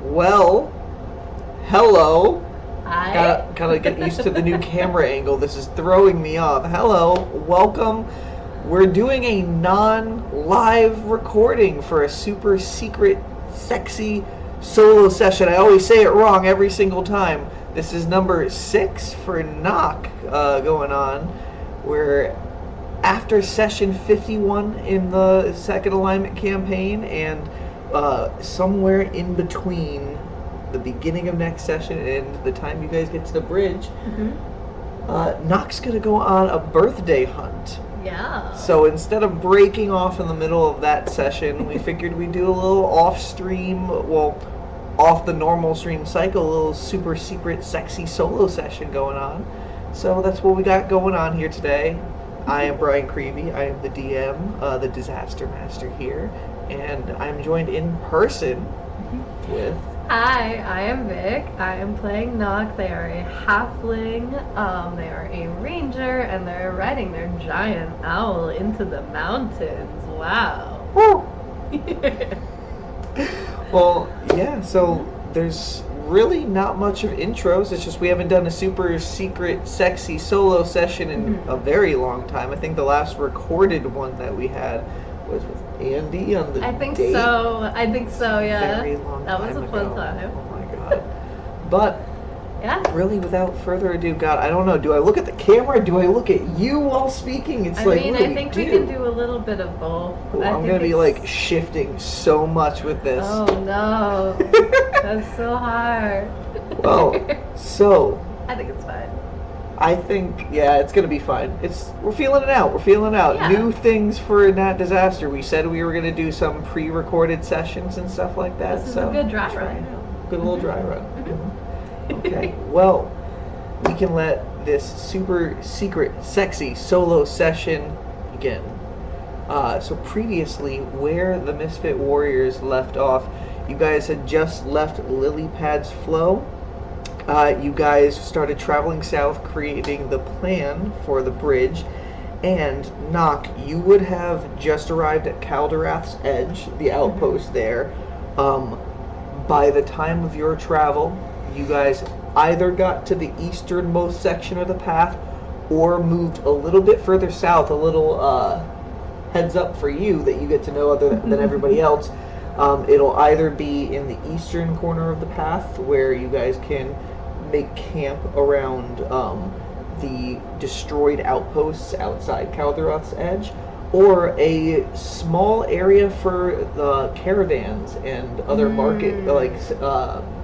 Well, hello. Hi. Gotta get used to the new camera angle. This is throwing me off. Hello, welcome. We're doing a non-live recording for a super secret, sexy solo session. I always say it wrong every single time. This is number 6 for Nock going on. We're after session 51 in the second alignment campaign, and somewhere in between the beginning of next session and the time you guys get to the bridge, Nock's gonna go on a birthday hunt. Yeah. So instead of breaking off in the middle of that session, we figured we'd do a little off-stream, off the normal stream cycle, a little super secret sexy solo session going on. So that's what we got going on here today. I am Brian Creevy. I am the DM, the Disaster Master here, and I'm joined in person with... Hi, I am Vic. I am playing Nock. They are a halfling. They are a ranger, and they're riding their giant owl into the mountains. Wow. Woo! Well, yeah, so there's really not much of intros. It's just we haven't done a super secret, sexy solo session in a very long time. I think the last recorded one that we had was with Andy on the I think date. so, yeah. Very long that was time a fun ago. time. Oh my god. But Yeah. really, without further ado, God, I don't know. Do I look at the camera? Do I look at you while speaking? It's I like, mean, what do I think we we do? can do a little bit of both. Ooh, I I'm think gonna be it's- like shifting so much with this. Oh no. That's so hard. Well, so I think it's fine. I think, yeah, it's gonna be fine. We're feeling it out. We're feeling it out. Yeah. New things for Nat Disaster. We said we were gonna do some pre-recorded sessions and stuff like that. This is so a good dry try run. it out. Good little dry run. Mhm. Okay. Well, we can let this super secret, sexy solo session begin. So previously, where the Misfit Warriors left off, you guys had just left Lilypad's Flow. You guys started traveling south, creating the plan for the bridge, and Nock, you would have just arrived at Caldorath's Edge, the outpost there. By the time of your travel, you guys either got to the easternmost section of the path or moved a little bit further south, a little heads up for you that you get to know other than everybody else. It'll either be in the eastern corner of the path where you guys can make camp around the destroyed outposts outside Calderoth's Edge, or a small area for the caravans and other market, like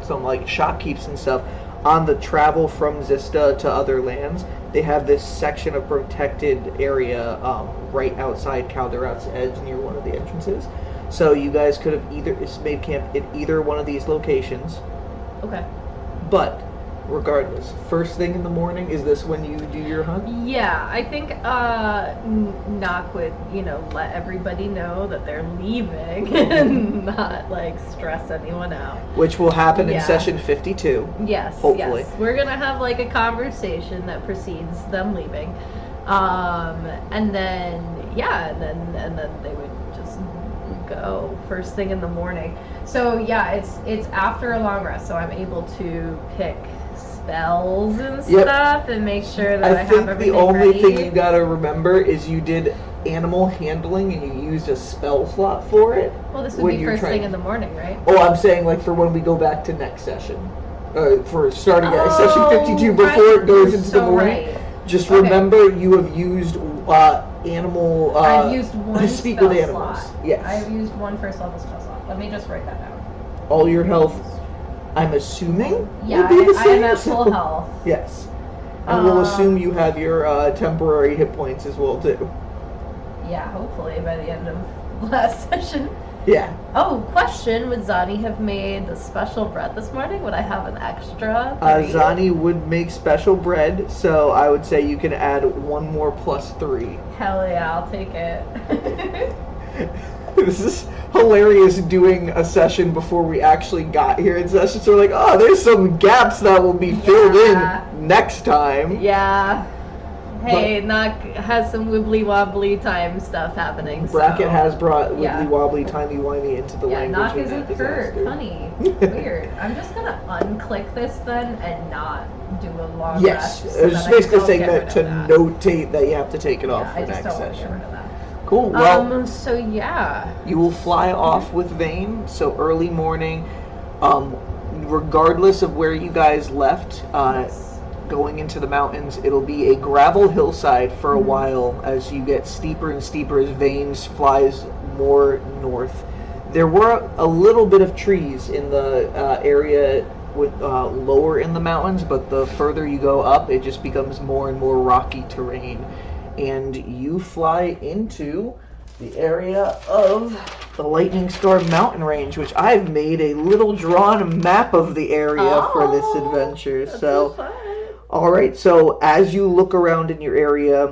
some like shopkeepers and stuff on the travel from Zista to other lands. They have this section of protected area right outside Calderoth's Edge near one of the entrances. So you guys could have either made camp at either one of these locations. Okay. But regardless, first thing in the morning, is this when you do your hunt? Yeah, I think Nock would, let everybody know that they're leaving and not like stress anyone out. Which will happen in Yeah. session 52. Yes, Hopefully. yes. We're gonna have like a conversation that precedes them leaving, and then and then they would just go first thing in the morning. So yeah, it's after a long rest, so I'm able to pick spells and stuff and make sure that I think have everything the only ready. thing you gotta remember is you did animal handling and you used a spell slot for it. Well, this would when be you're first trying- thing in the morning, right? Oh, I'm saying like for when we go back to next session. For starting at session 52 before right, it goes you're into so the morning. right. Just Okay. remember you have used animal I've used one speak spell with animals. slot. Yes. I've used one first level spell slot. Let me just write that down. All your health, I'm assuming, Yeah, will be the I same. am at full health. Yes. And we'll assume you have your temporary hit points as well too. Yeah, hopefully by the end of last session. Yeah. Oh, question, would Zani have made the special bread this morning? Would I have an extra? 3? Zani would make special bread, so I would say you can add one more +3. Hell yeah, I'll take it. This is hilarious doing a session before we actually got here in session. So we're like, oh, there's some gaps that will be filled in next time. Yeah. Hey, Nock has some wibbly wobbly time stuff happening. Bracket so. has brought wibbly Yeah. wobbly timey wimey into the language. Nock with isn't that hurt. disaster. Funny. Weird. I'm just gonna unclick this then and not do a long Yes, rest. I was just basically saying that to that. notate that you have to take it off for I just next don't want to get session. rid of that. Cool. Well, So yeah, you will fly off with Vane. So early morning, regardless of where you guys left, going into the mountains, it'll be a gravel hillside for a while as you get steeper and steeper as Vane flies more north. There were a little bit of trees in the area with lower in the mountains, but the further you go up, it just becomes more and more rocky terrain. And you fly into the area of the Lightning Storm mountain range, which I've made a little drawn map of the area for this adventure. So fun. all right, so as you look around in your area,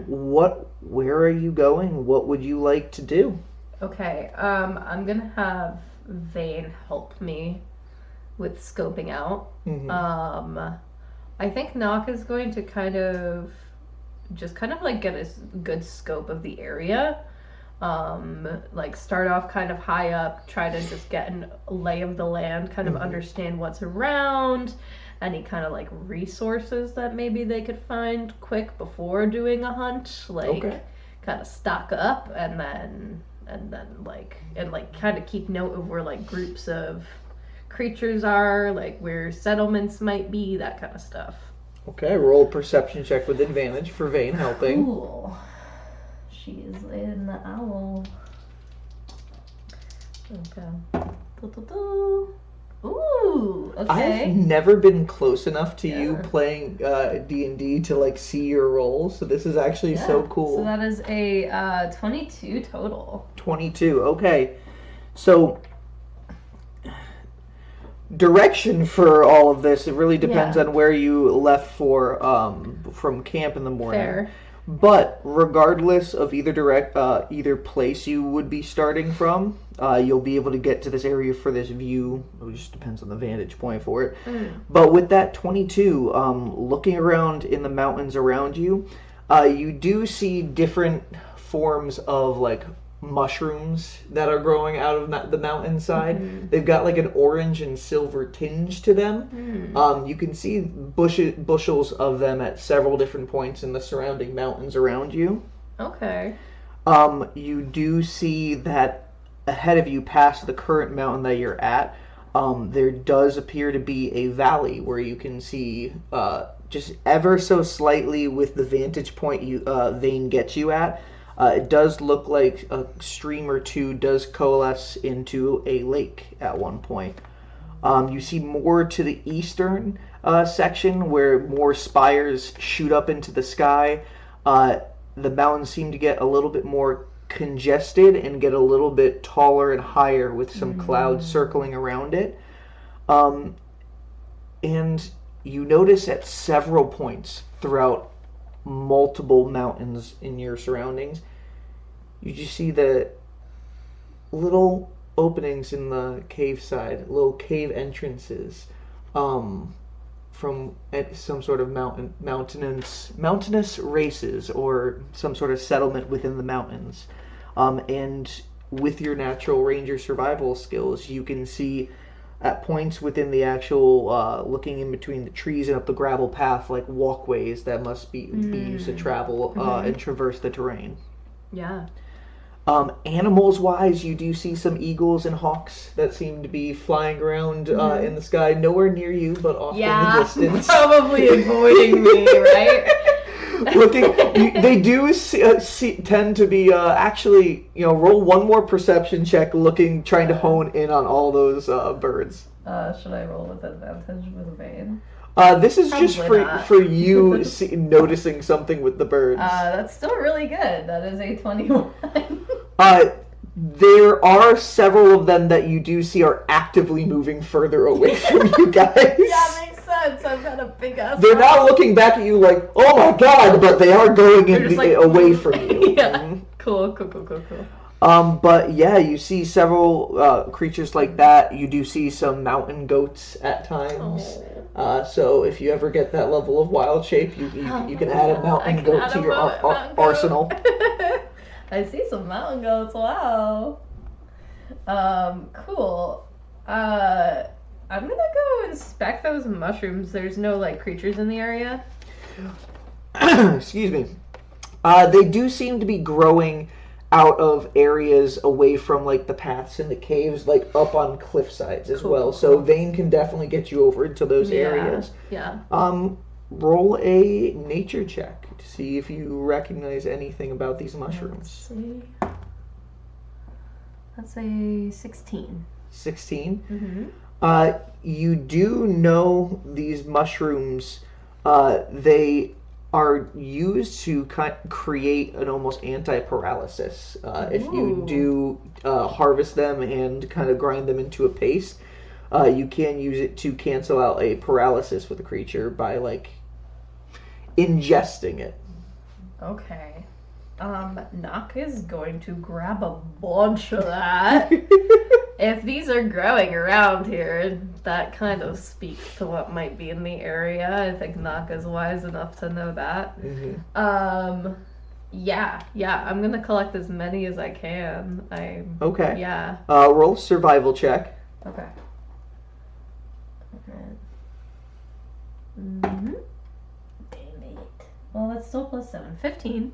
where are you going? What would you like to do? Okay, I'm gonna have Vane help me with scoping out. I think Nock is going to kind of like get a good scope of the area. Like start off kind of high up, try to just get a lay of the land, kind of understand what's around, any kind of like resources that maybe they could find quick before doing a hunt, like kind of stock up and then kind of keep note of where like groups of creatures are, like where settlements might be, that kind of stuff. Okay, roll a perception check with advantage for Vane helping. Cool. She is in the owl. Okay. Ooh, okay. I've never been close enough to you playing D&D to like see your rolls, so this is actually so cool. So that is a 22 total. 22, okay. So direction for all of this, it really depends on where you left for from camp in the morning. Fair. But regardless of either place you would be starting from, you'll be able to get to this area for this view. It just depends on the vantage point for it. But with that 22, looking around in the mountains around you, you do see different forms of like mushrooms that are growing out of the mountainside. They've got like an orange and silver tinge to them. You can see bushels of them at several different points in the surrounding mountains around you. Okay. You do see that ahead of you, past the current mountain that you're at, there does appear to be a valley where you can see just ever so slightly with the vantage point Vane gets you at. It does look like a stream or two does coalesce into a lake at one point. You see more to the eastern section where more spires shoot up into the sky. The mountains seem to get a little bit more congested and get a little bit taller and higher with some clouds circling around it. And you notice at several points throughout multiple mountains in your surroundings, you just see the little openings in the cave side, little cave entrances from some sort of mountainous races or some sort of settlement within the mountains. And with your natural ranger survival skills, you can see at points within the actual looking in between the trees and up the gravel path, like walkways that must be used to travel and traverse the terrain. Yeah. Animals wise, you do see some eagles and hawks that seem to be flying around in the sky, nowhere near you, but off in the distance. Probably avoiding me, right? They do tend to be actually, roll one more perception check, trying to hone in on all those birds. Should I roll with advantage with Vane? This is Probably just not. for you noticing something with the birds. That's still really good. That is a 21. There are several of them that you do see are actively moving further away from you guys. Yeah, makes sense. I've got a big ass. They're not looking back at you like, oh my god, but they are going away from you. Yeah. Cool. But yeah, you see several creatures like that. You do see some mountain goats at times. So if you ever get that level of wild shape, you can add a I mountain can goat add to a your mountain goat. arsenal. I see some mountain goats. Wow. Cool. I'm gonna go inspect those mushrooms. There's no like creatures in the area. Excuse me. They do seem to be growing out of areas away from like the paths and the caves, like up on cliff sides as well. So Vane can definitely get you over into those areas. Yeah. Roll a nature check to see if you recognize anything about these mushrooms. Let's see. That's a 16. 16? Mm-hmm. You do know these mushrooms, they are used to create an almost anti-paralysis. If you do harvest them and kind of grind them into a paste, you can use it to cancel out a paralysis with a creature by like ingesting it. Okay. Nock is going to grab a bunch of that. If these are growing around here, that kind of speaks to what might be in the area. I think Nock is wise enough to know that. Mm-hmm. Yeah, I'm gonna collect as many as I can. Okay. Yeah. Roll a survival check. Okay. Mm-hmm. Damn it. Well, that's still plus 7. 15.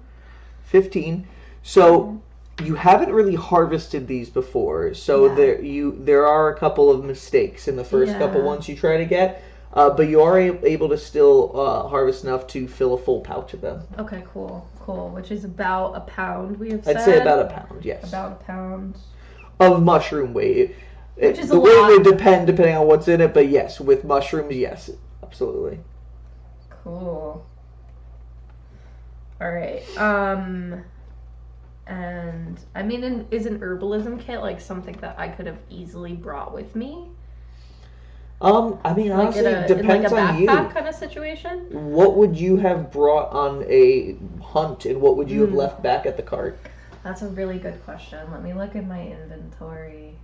15. So you haven't really harvested these before, so there are a couple of mistakes in the first couple ones you try to get, but you are able to still harvest enough to fill a full pouch of them. Okay, cool. Which is about a pound, we have said? I'd say about a pound, yes. About a pound. Of mushroom weight. Which is the a weight lot. would depend depending on what's in it, but yes, with mushrooms, yes, absolutely. Cool. All right. And I mean, is an herbalism kit like something that I could have easily brought with me? I mean, honestly, like it depends in like a on you. backpack kind of situation. What would you have brought on a hunt, and what would you have left back at the cart? That's a really good question. Let me look at my inventory.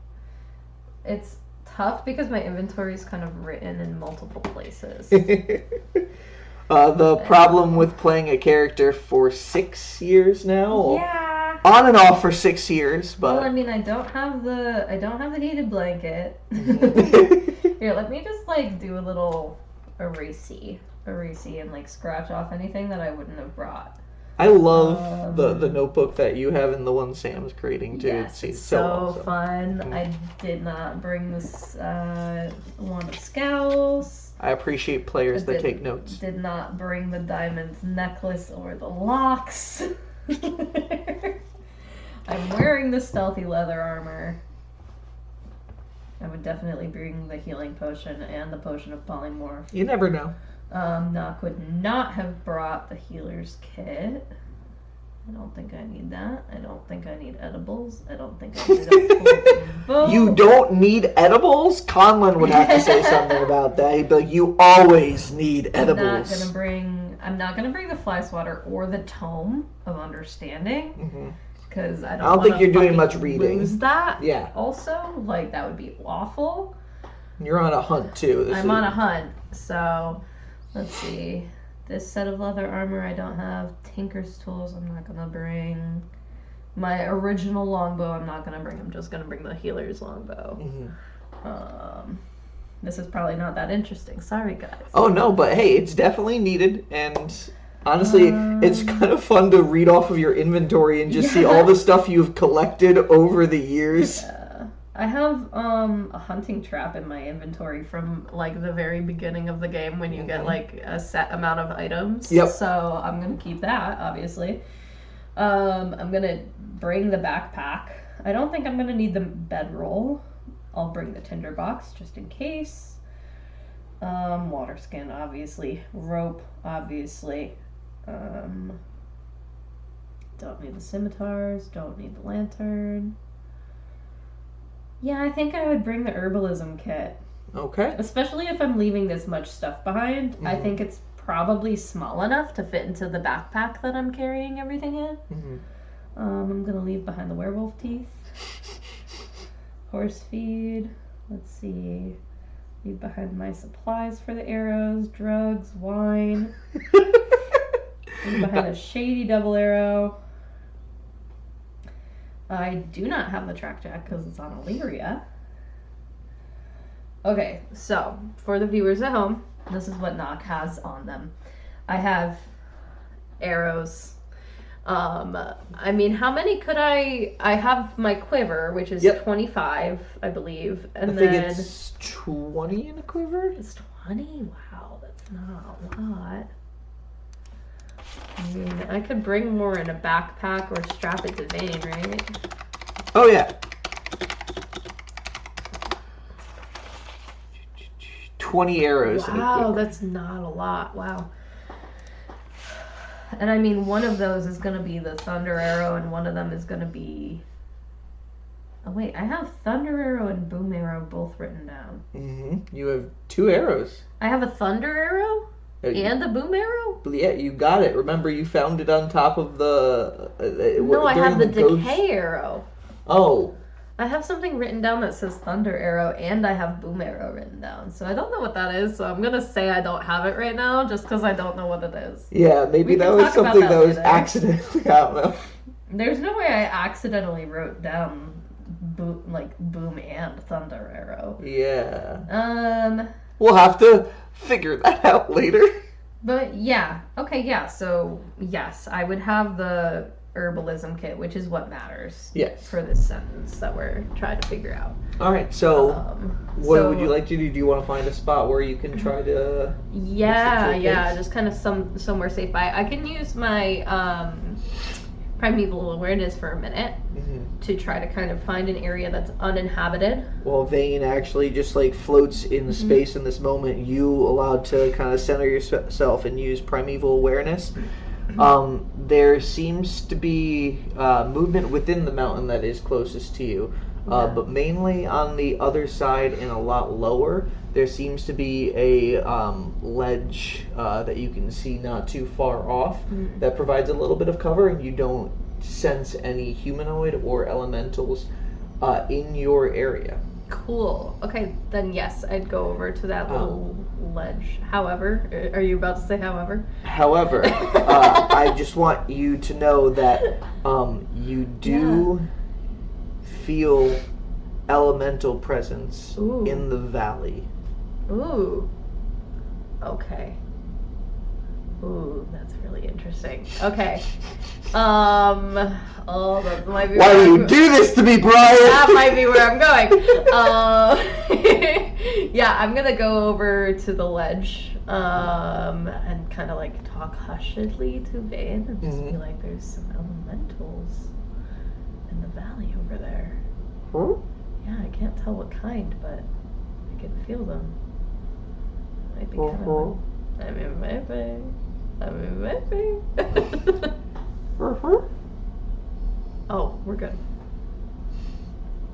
It's tough because my inventory is kind of written in multiple places. The problem with playing a character for 6 years now. Yeah. On and off for 6 years, but. Well, I mean, I don't have the heated blanket. Here, let me just like do a little erasey and like scratch off anything that I wouldn't have brought. I love the notebook that you have and the one Sam's creating too. Yes, it's so awesome. fun. I did not bring this wand of scowls. I appreciate players that take notes. Did not bring the diamond necklace or the locks. I'm wearing the stealthy leather armor. I would definitely bring the healing potion and the potion of polymorph. You never know. Nock would not have brought the healer's kit. I don't think I need that. I don't think I need edibles. I don't think I need a full You don't need edibles? Conlon would have to say something about that. He'd be like, you always need edibles. I'm not gonna bring the fly swatter or the tome of understanding. Because I don't think you're doing much reading. Lose that. Yeah. Also, like that would be awful. You're on a hunt too. I'm on a hunt, so let's see. This set of leather armor I don't have. Tinker's tools I'm not gonna bring. My original longbow I'm not gonna bring. I'm just gonna bring the healer's longbow. This is probably not that interesting. Sorry, guys. Oh no, but hey, it's definitely needed, and honestly, it's kind of fun to read off of your inventory and just see all the stuff you've collected over the years. Yeah. I have a hunting trap in my inventory from like the very beginning of the game when you get like a set amount of items. Yep. So I'm gonna keep that, obviously. I'm gonna bring the backpack. I don't think I'm gonna need the bedroll. I'll bring the tinderbox just in case. Water skin, obviously. Rope, obviously. Don't need the scimitars. Don't need the lantern. Yeah, I think I would bring the herbalism kit. Okay. Especially if I'm leaving this much stuff behind. I think it's probably small enough to fit into the backpack that I'm carrying everything in. I'm gonna leave behind the werewolf teeth. Horse feed. Let's see. Leave behind my supplies for the arrows, drugs, wine. Leave behind a shady double arrow. I do not have the track jack because it's on Illyria. Okay, so for the viewers at home, this is what Nock has on them. I have arrows. I mean, how many could I have my quiver, which is 25, I believe, and I think it's 20 in a quiver. It's 20? Wow, that's not a lot. I mean, I could bring more in a backpack or strap it to Vane, right? Oh yeah. 20 arrows. Wow, that's not a lot. Wow. And I mean, one of those is going to be the thunder arrow, and one of them is going to be... Oh wait, I have thunder arrow and boom arrow both written down. Mm-hmm. You have 2 arrows. I have a thunder arrow and a boom arrow? Yeah, you got it. Remember, you found it on top of the... No, I have the decay arrow. Oh. I have something written down that says thunder arrow, and I have boom arrow written down. So I don't know what that is, so I'm going to say I don't have it right now, just because I don't know what it is. Yeah, maybe that was something that was accidentally, I don't know. There's no way I accidentally wrote down boom and thunder arrow. Yeah. We'll have to figure that out later. But yeah, okay, yeah, so yes, I would have the herbalism kit, which is what matters. Yes. For this sentence that we're trying to figure out. All right, so what would you like to do? Do you want to find a spot where you can try to... Yeah, just kind of somewhere safe by. I can use my primeval awareness for a minute to try to kind of find an area that's uninhabited. Well, Vane actually just like floats in space in this moment. You allowed to kind of center yourself and use primeval awareness. There seems to be movement within the mountain that is closest to you, but mainly on the other side and a lot lower, there seems to be a ledge that you can see not too far off that provides a little bit of cover, and you don't sense any humanoid or elementals in your area. Cool. Okay, then yes, I'd go over to that little ledge. However, are you about to say however? However, I just want you to know that you do feel elemental presence in the valley. Ooh. Okay. Ooh, that's really interesting. Okay. Oh, that might be. Why do you do this to me, Brian? That might be where I'm going. Yeah, I'm gonna go over to the ledge, and kind of like talk hushedly to Vane and just be like, "There's some elementals in the valley over there." Huh? Yeah, I can't tell what kind, but I can feel them. Might be kind of. Maybe. Oh, we're good.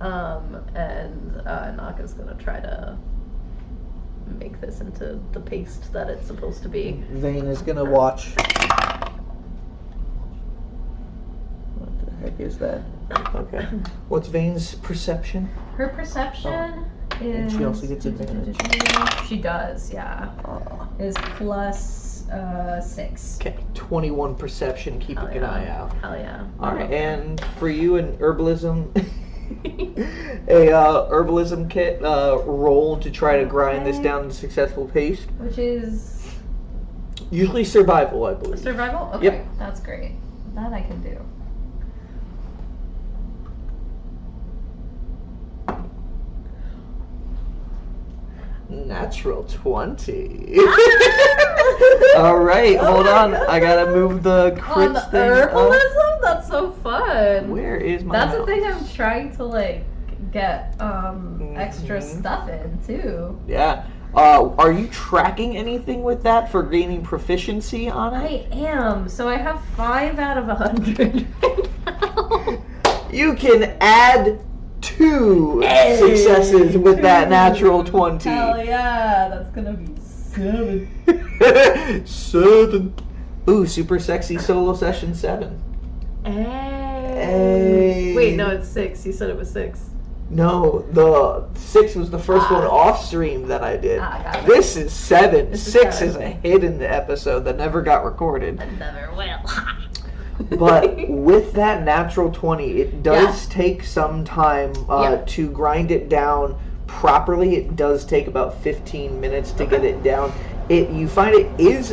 And Nock is gonna try to make this into the paste that it's supposed to be. Vane is gonna watch. What the heck is that? Okay. What's Vane's perception? Her perception is. And she also gets advantage. She does, yeah. Is plus 6. Okay, 21 perception, keeping an eye out. Hell yeah. Alright, and for you an herbalism a herbalism kit roll to try to grind this down to successful paste. Which is usually survival, I believe. Survival? Okay, yep. That's great. That I can do. Natural 20. Alright, hold on. I gotta move the crits on thing herbalism? up. That's so fun. Where is my That's mouse? the thing I'm trying to like get extra stuff in too. Yeah. Are you tracking anything with that for gaining proficiency on it? I am. So I have 5 out of 100 right now. You can add 2 successes with that natural 20. Hell yeah, that's gonna be 7. 7. Ooh, super sexy solo session 7. Hey. Hey. Wait, no, it's 6. You said it was 6. No, the 6 was the first one off stream that I did. Got it. This is 7. This is 6 7. is a hidden episode that never got recorded. And never will. But with that natural 20, it does take some time to grind it down properly. It does take about 15 minutes to get it down. You find it is,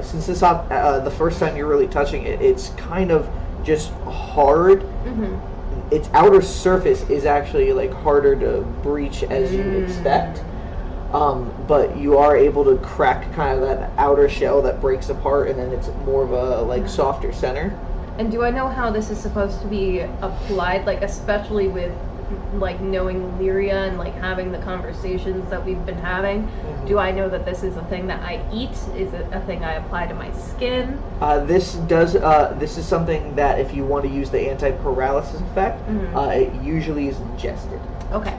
since this is the first time you're really touching it, it's kind of just hard. Mm-hmm. Its outer surface is actually like harder to breach as you'd expect. But you are able to crack kind of that outer shell that breaks apart, and then it's more of a like softer center. And do I know how this is supposed to be applied, like especially with like knowing Lyria and like having the conversations that we've been having? Mm-hmm. Do I know that this is a thing that I eat? Is it a thing I apply to my skin? This is something that if you want to use the anti-paralysis effect, it usually is ingested. Okay.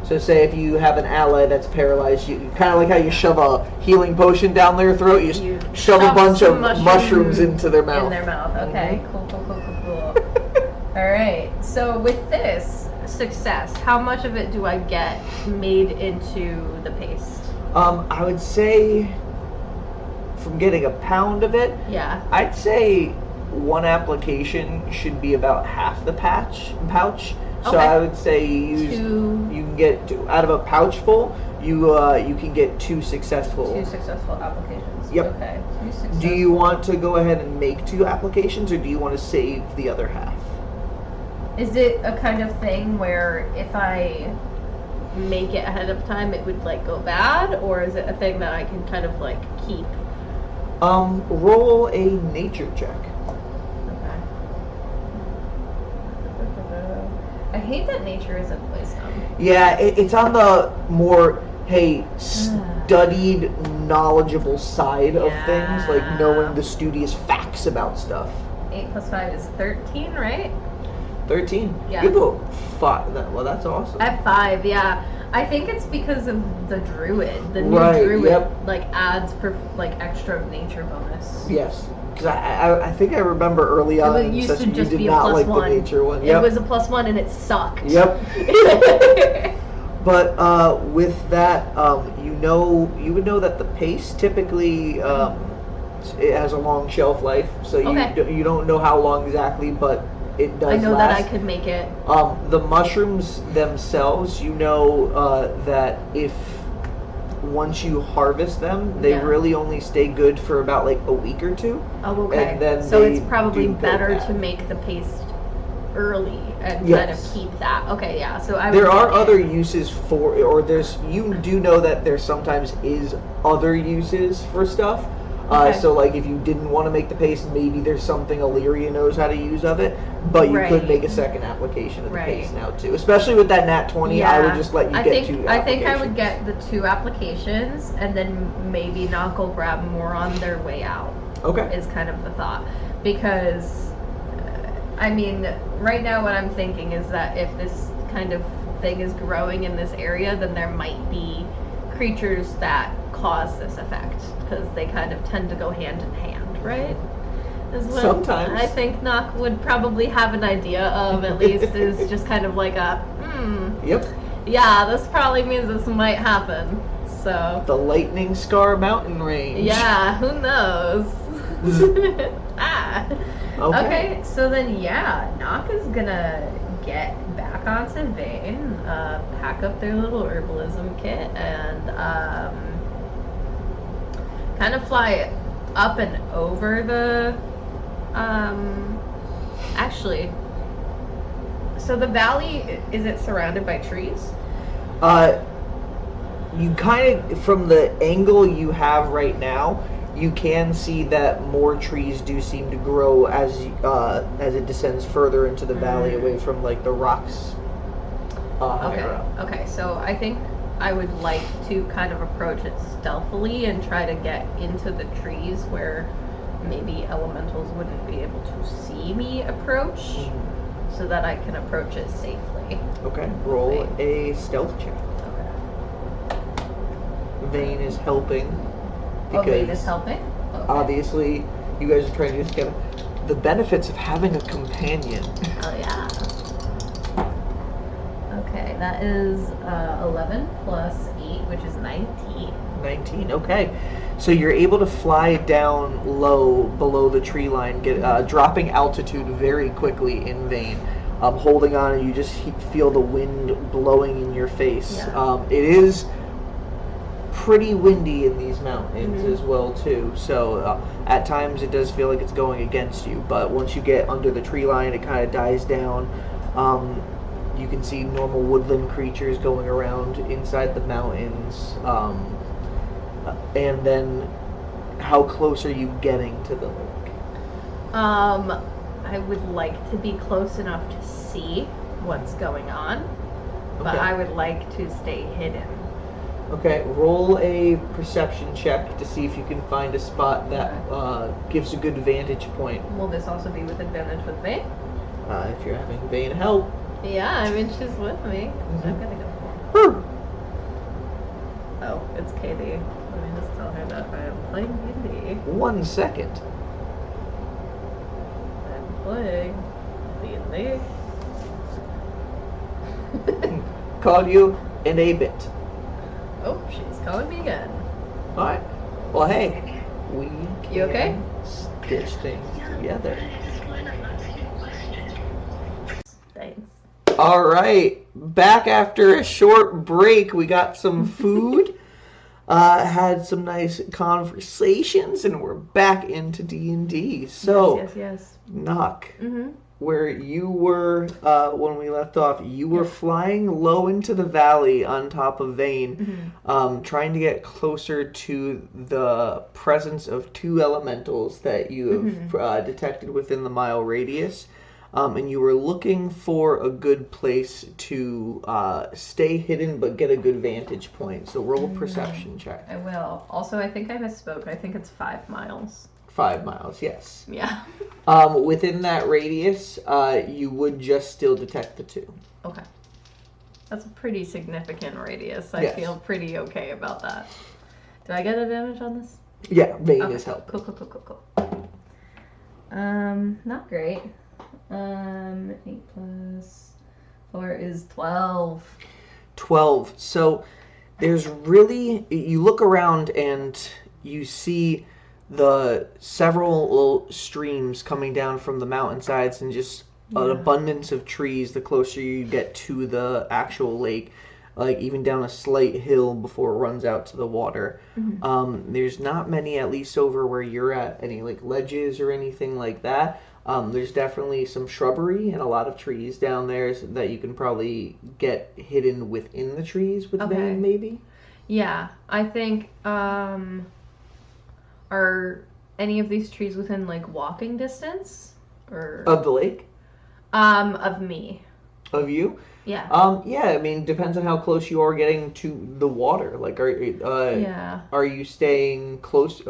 So say if you have an ally that's paralyzed, you kind of like how you shove a healing potion down their throat, you shove a bunch of mushrooms into their mouth. Okay. Mm-hmm. Cool. All right. So with this success, how much of it do I get made into the paste? I would say from getting a pound of it, I'd say one application should be about half the pouch. So I would say you can get out of a pouch full. You can get 2 successful. 2 successful applications. Yep. Okay. 2 successful. Do you want to go ahead and make 2 applications, or do you want to save the other half? Is it a kind of thing where if I make it ahead of time, it would like go bad, or is it a thing that I can kind of like keep? Roll a nature check. I hate that nature isn't wisdom. Yeah, it's on the more, studied, knowledgeable side of things, like knowing the studious facts about stuff. 8 plus 5 is 13, right? 13? Yeah. You go 5. Well, that's awesome. At 5, yeah. I think it's because of the druid. The new druid, like, adds, extra nature bonus. Yes. Because I think I remember early on it used to just you did be a not plus like 1. the nature one. It was a +1 and it sucked. Yep. But with that, you would know that the paste typically it has a long shelf life, so you don't know how long exactly, but it does. I know last. that I could make it. The mushrooms themselves, you know that if once you harvest them, they really only stay good for about like a week or 2. Oh, okay. And then so it's probably better to make the paste early and kind of keep that. Okay, yeah. So there are other uses for, or you do know that there sometimes is other uses for stuff. So like if you didn't want to make the paste, maybe there's something Illyria knows how to use of it, but you could make a second application of the paste now too. Especially with that nat 20, I would just let you get 2 applications. I think I would get the 2 applications, and then maybe Nock will grab more on their way out. Okay. Is kind of the thought. Because, I mean, right now what I'm thinking is that if this kind of thing is growing in this area, then there might be creatures that cause this effect, because they kind of tend to go hand in hand, right? Sometimes. I think Nock would probably have an idea of, at least, is just kind of like a, Yep. Yeah, this probably means this might happen, so. The lightning scar mountain range. Yeah, who knows? Okay, so then, Nock is gonna get back onto Vane, pack up their little herbalism kit, and, kind of fly up and over the, actually, so the valley, is it surrounded by trees? You kind of, from the angle you have right now, you can see that more trees do seem to grow as it descends further into the valley, away from like the rocks. Okay, so I think I would like to kind of approach it stealthily and try to get into the trees where maybe elementals wouldn't be able to see me approach, so that I can approach it safely. Okay, roll a stealth check. Okay. Vane is helping. Vane is helping? Okay. Obviously, you guys are trying to do this together. The benefits of having a companion. Oh, yeah. that is 11 plus 8, which is 19. 19. Okay. So you're able to fly down low below the tree line, dropping altitude very quickly in Vane. Holding on, and you just feel the wind blowing in your face. Yeah. It is pretty windy in these mountains as well too. So at times it does feel like it's going against you, but once you get under the tree line, it kind of dies down. You can see normal woodland creatures going around inside the mountains. And then, how close are you getting to the lake? I would like to be close enough to see what's going on, but Okay. I would like to stay hidden. Okay, roll a perception check to see if you can find a spot that gives a good vantage point. Will this also be with advantage with Vane? If you're having Vane help. Yeah, I mean, she's with me. Mhm. I'm gonna go for it. Whew. Oh, it's Katie. Let me just tell her that I am playing D&D. 1 second. I'm playing D&D. Called you in a bit. Oh, she's calling me again. Alright. Well, hey, we can You okay? stitch things together. Thanks. Alright, back after a short break, we got some food, had some nice conversations, and we're back into D&D. So, Yes. Nock, Mm-hmm. where you were when we left off, you were flying low into the valley on top of Vane, trying to get closer to the presence of two elementals that you have detected within the mile radius. And you were looking for a good place to stay hidden but get a good vantage point. So roll a perception check. I will. Also, I think I misspoke. I think it's 5 miles. 5 miles, yes. Yeah. Within that radius, you would just still detect the two. Okay. That's a pretty significant radius. I Yes. feel pretty okay about that. Do I get advantage on this? Yeah, Vane Okay. is helping. Cool. Not great. 8 plus 4 is 12. 12. So there's really, you look around and you see the several little streams coming down from the mountainsides and just an abundance of trees the closer you get to the actual lake, like even down a slight hill before it runs out to the water. There's not many, at least over where you're at, any like ledges or anything like that. There's definitely some shrubbery and a lot of trees down there that you can probably get hidden within the trees with Vane, maybe. Yeah, I think, are any of these trees within, like, walking distance? Or Of the lake? Of me. Of you? Yeah. Yeah, I mean, depends on how close you are getting to the water. Like, are you staying close,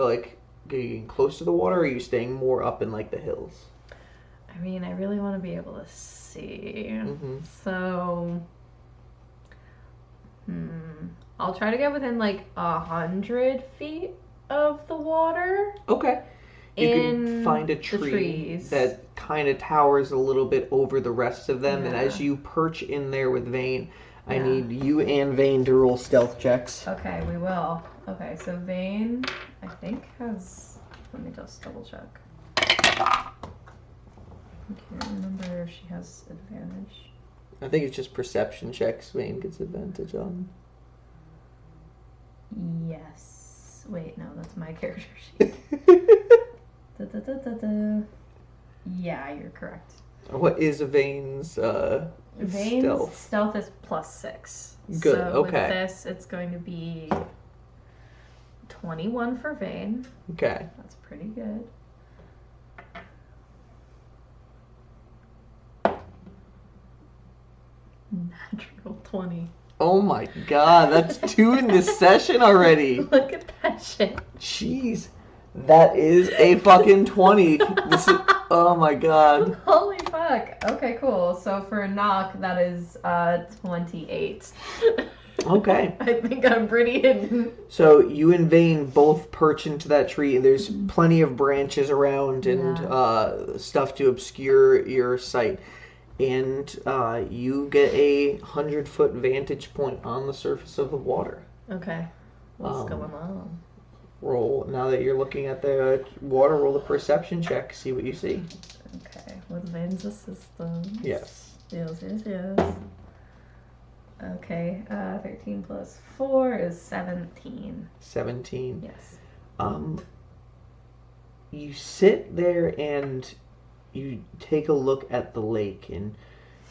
getting close to the water, or are you staying more up in, like, the hills? I mean, I really want to be able to see. So, I'll try to get within, like, 100 feet of the water. Okay. You can find a tree that kind of towers a little bit over the rest of them, and as you perch in there with Vane, I need you and Vane to roll stealth checks. Okay, we will. Okay, so Vane, I think, has... Let me just double check. I can't remember if she has advantage. I think it's just perception checks Vane gets advantage on. Yes. Wait, no, that's my character sheet. Yeah, you're correct. What is Vane's Vane's stealth? is +6. Good, so okay. with this, it's going to be 21 for Vane. Okay. That's pretty good. Natural 20. Oh my god, that's 2 in this session already. Look at that shit. Jeez. That is a fucking 20. This is, oh my god. Holy fuck. Okay, cool. So for Nock, that is 28. Okay. I think I'm pretty hidden. So you and Vane both perch into that tree, and there's plenty of branches around and stuff to obscure your sight. and you get a 100-foot vantage point on the surface of the water. Okay. What's going on? Roll, now that you're looking at the water, roll a perception check, see what you see. Okay, with Vane's assistance. Yes. Yes. Okay, 13 plus 4 is 17. 17. Yes. You sit there and you take a look at the lake, and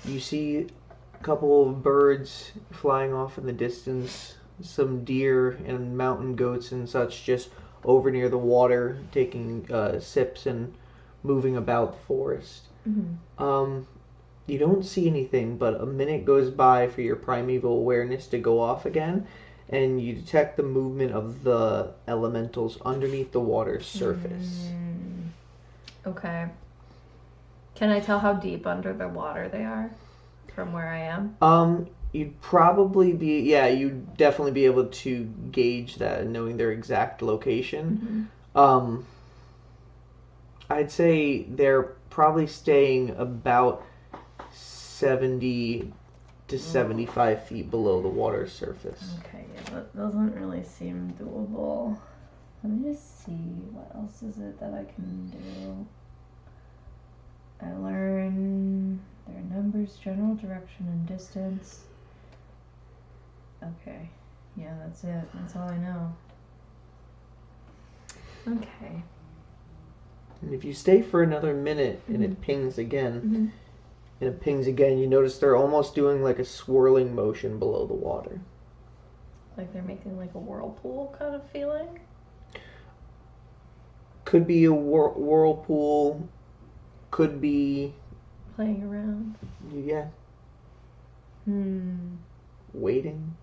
you see a couple of birds flying off in the distance, some deer and mountain goats and such just over near the water taking sips and moving about the forest. Mm-hmm. You don't see anything, but a minute goes by for your primeval awareness to go off again, and you detect the movement of the elementals underneath the water's surface. Okay. Can I tell how deep under the water they are from where I am? You'd probably be, you'd definitely be able to gauge that, knowing their exact location. Mm-hmm. I'd say they're probably staying about 70 to 75 feet below the water's surface. Okay, yeah, that doesn't really seem doable. Let me just see, what else is it that I can do? I learn their numbers, general direction, and distance. Okay, yeah, that's it. That's all I know. Okay. And if you stay for another minute and it pings again, you notice they're almost doing like a swirling motion below the water. Like they're making like a whirlpool kind of feeling? Could be a whirlpool, could be... Playing around? Yeah. Waiting.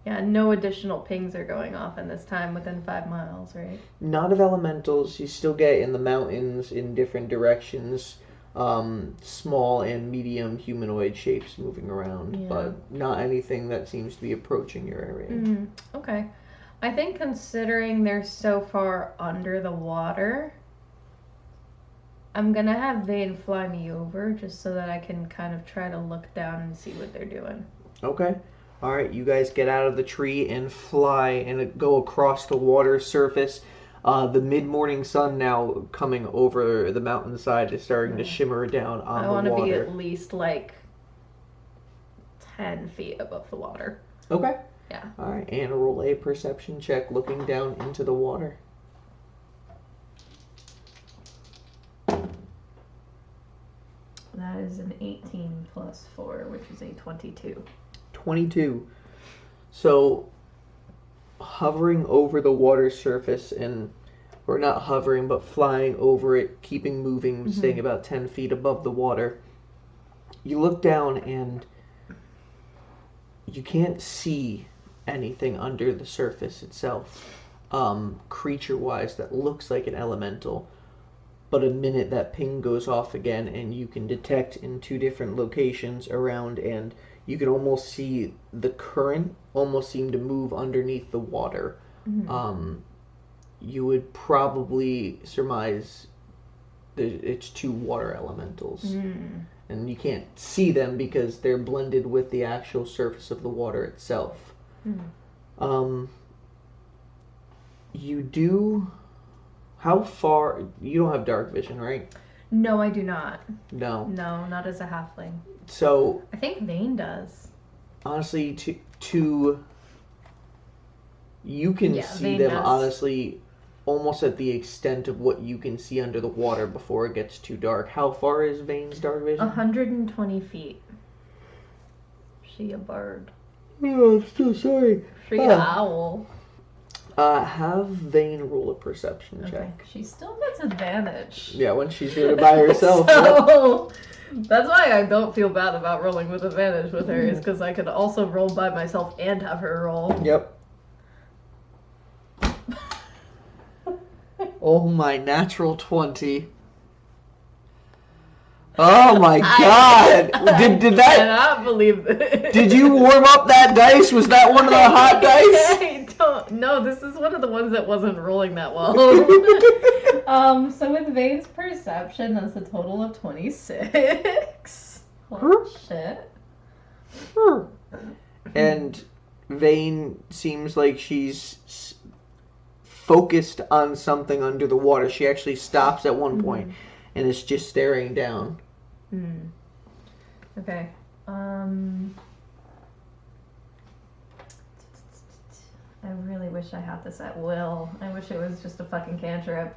Yeah, no additional pings are going off in this time within 5 miles, right? Not of elementals. You still get in the mountains in different directions, small and medium humanoid shapes moving around, but not anything that seems to be approaching your area. Okay. I think considering they're so far under the water, I'm going to have Vane fly me over just so that I can kind of try to look down and see what they're doing. Okay. All right, you guys get out of the tree and fly and go across the water surface. The mid-morning sun now coming over the mountainside is starting to shimmer down on the water. I want to be at least like 10 feet above the water. Okay. Yeah. All right, and roll a perception check looking down into the water. That is an 18 plus 4, which is a 22. 22. So, hovering over the water surface, or not hovering, but flying over it, keeping moving, staying about 10 feet above the water, you look down and you can't see anything under the surface itself, creature-wise, that looks like an elemental. But a minute that ping goes off again, and you can detect in 2 different locations around, and you can almost see the current almost seem to move underneath the water. You would probably surmise that it's 2 water elementals. And you can't see them because they're blended with the actual surface of the water itself. You do... How far... You don't have dark vision, right? No, I do not. No. No, not as a halfling. So... I think Vane does. Honestly, to you can see Vane them, does. honestly, almost at the extent of what you can see under the water before it gets too dark. How far is Vane's dark vision? 120 feet. She a bird. Oh, I'm so sorry. She an owl. Have Vane roll a perception check. She still gets advantage. Yeah, when she's doing it by herself. So, that's why I don't feel bad about rolling with advantage with her, is because I could also roll by myself and have her roll. Yep. Oh, my natural 20. Oh my god! Did that? I cannot believe this. Did you warm up that dice? Was that one of the hot dice? I don't know. This is one of the ones that wasn't rolling that well. So with Vane's perception, that's a total of 26. Holy shit. And Vane seems like she's focused on something under the water. She actually stops at one point and is just staring down. Okay. I really wish I had this at will. I wish it was just a fucking cantrip.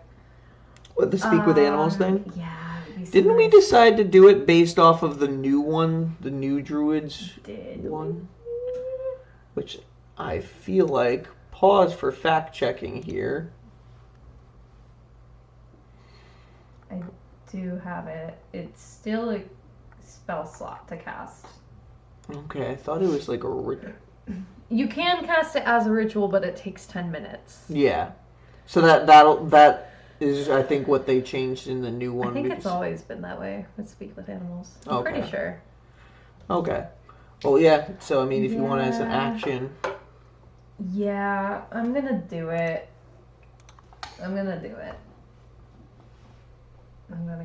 What, the speak with animals thing? Yeah. Didn't we decide to do it based off of the new one, the new druids one? Which I feel like, pause for fact checking here. I do have it. It's still a spell slot to cast. Okay, I thought it was like a... You can cast it as a ritual, but it takes 10 minutes. Yeah. So that is, I think, what they changed in the new one. I think it's always been that way with Speak with Animals. I'm pretty sure. Okay. Well, yeah. So, I mean, if you want it as an action... Yeah, I'm gonna do it. I'm gonna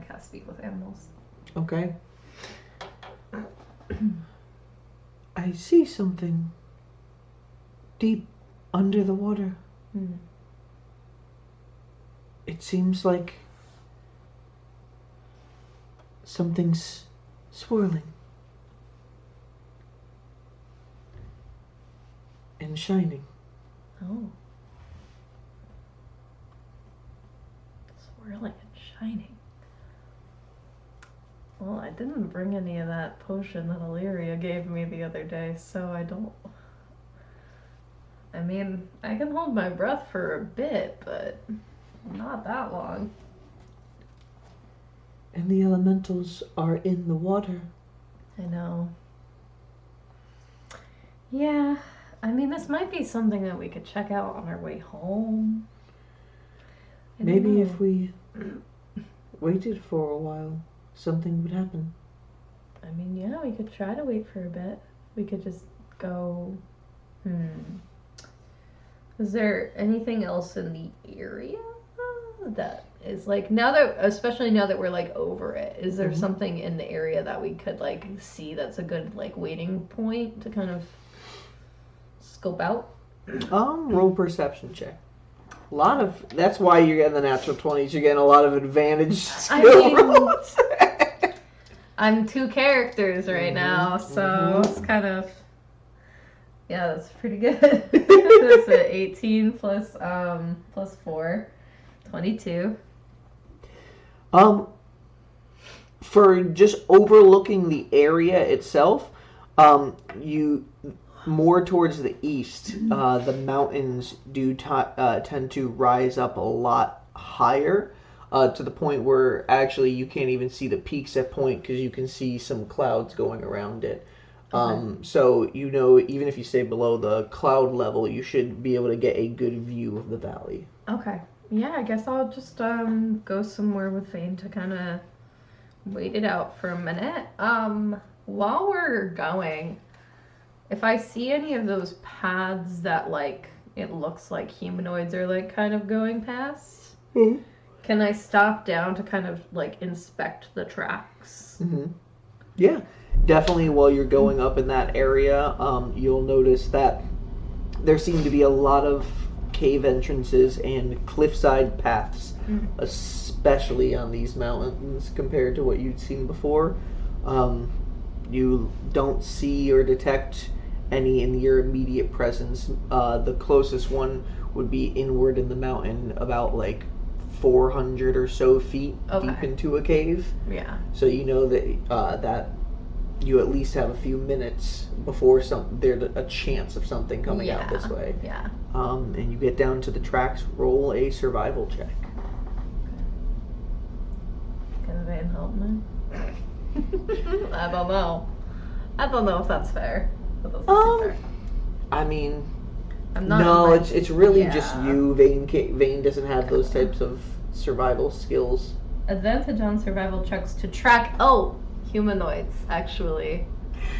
cast Speak with Animals. Okay. I see something deep under the water. It seems like something's swirling and shining. Oh. Swirling and shining. Well, I didn't bring any of that potion that Illyria gave me the other day, so I don't... I mean, I can hold my breath for a bit, but not that long. And the elementals are in the water. I know. Yeah, I mean, this might be something that we could check out on our way home. Maybe if we waited for a while, something would happen. I mean, yeah, we could try to wait for a bit. We could just go... Is there anything else in the area that is like, especially now that we're like over it, is there something in the area that we could like see that's a good like waiting point to kind of scope out? Roll perception check. That's why you're getting the natural 20s. You're getting a lot of advantage skill rolls. I'm 2 characters right now, so it's kind of... Yeah, that's pretty good. That's an 18 plus 4, 22. For just overlooking the area itself, you more towards the east, the mountains do tend to rise up a lot higher, to the point where actually you can't even see the peaks at point because you can see some clouds going around it. So, even if you stay below the cloud level, you should be able to get a good view of the valley. Okay. Yeah, I guess I'll just go somewhere with Vane to kind of wait it out for a minute. While we're going, if I see any of those paths that, like, it looks like humanoids are, like, kind of going past, can I stop down to kind of, like, inspect the tracks? Yeah. Definitely while you're going up in that area, you'll notice that there seem to be a lot of cave entrances and cliffside paths, especially on these mountains compared to what you'd seen before. You don't see or detect any in your immediate presence. The closest one would be inward in the mountain, about like 400 or so feet deep into a cave. Yeah. So you know that you at least have a few minutes before there's a chance of something coming out this way. Yeah. And you get down to the tracks, roll a survival check. Can Vane help me? I don't know. I don't know if that's fair. That doesn't seem fair. I mean, I'm not no, it's really just you. Vane doesn't have those types of survival skills. Advantage on survival checks to track humanoids, actually.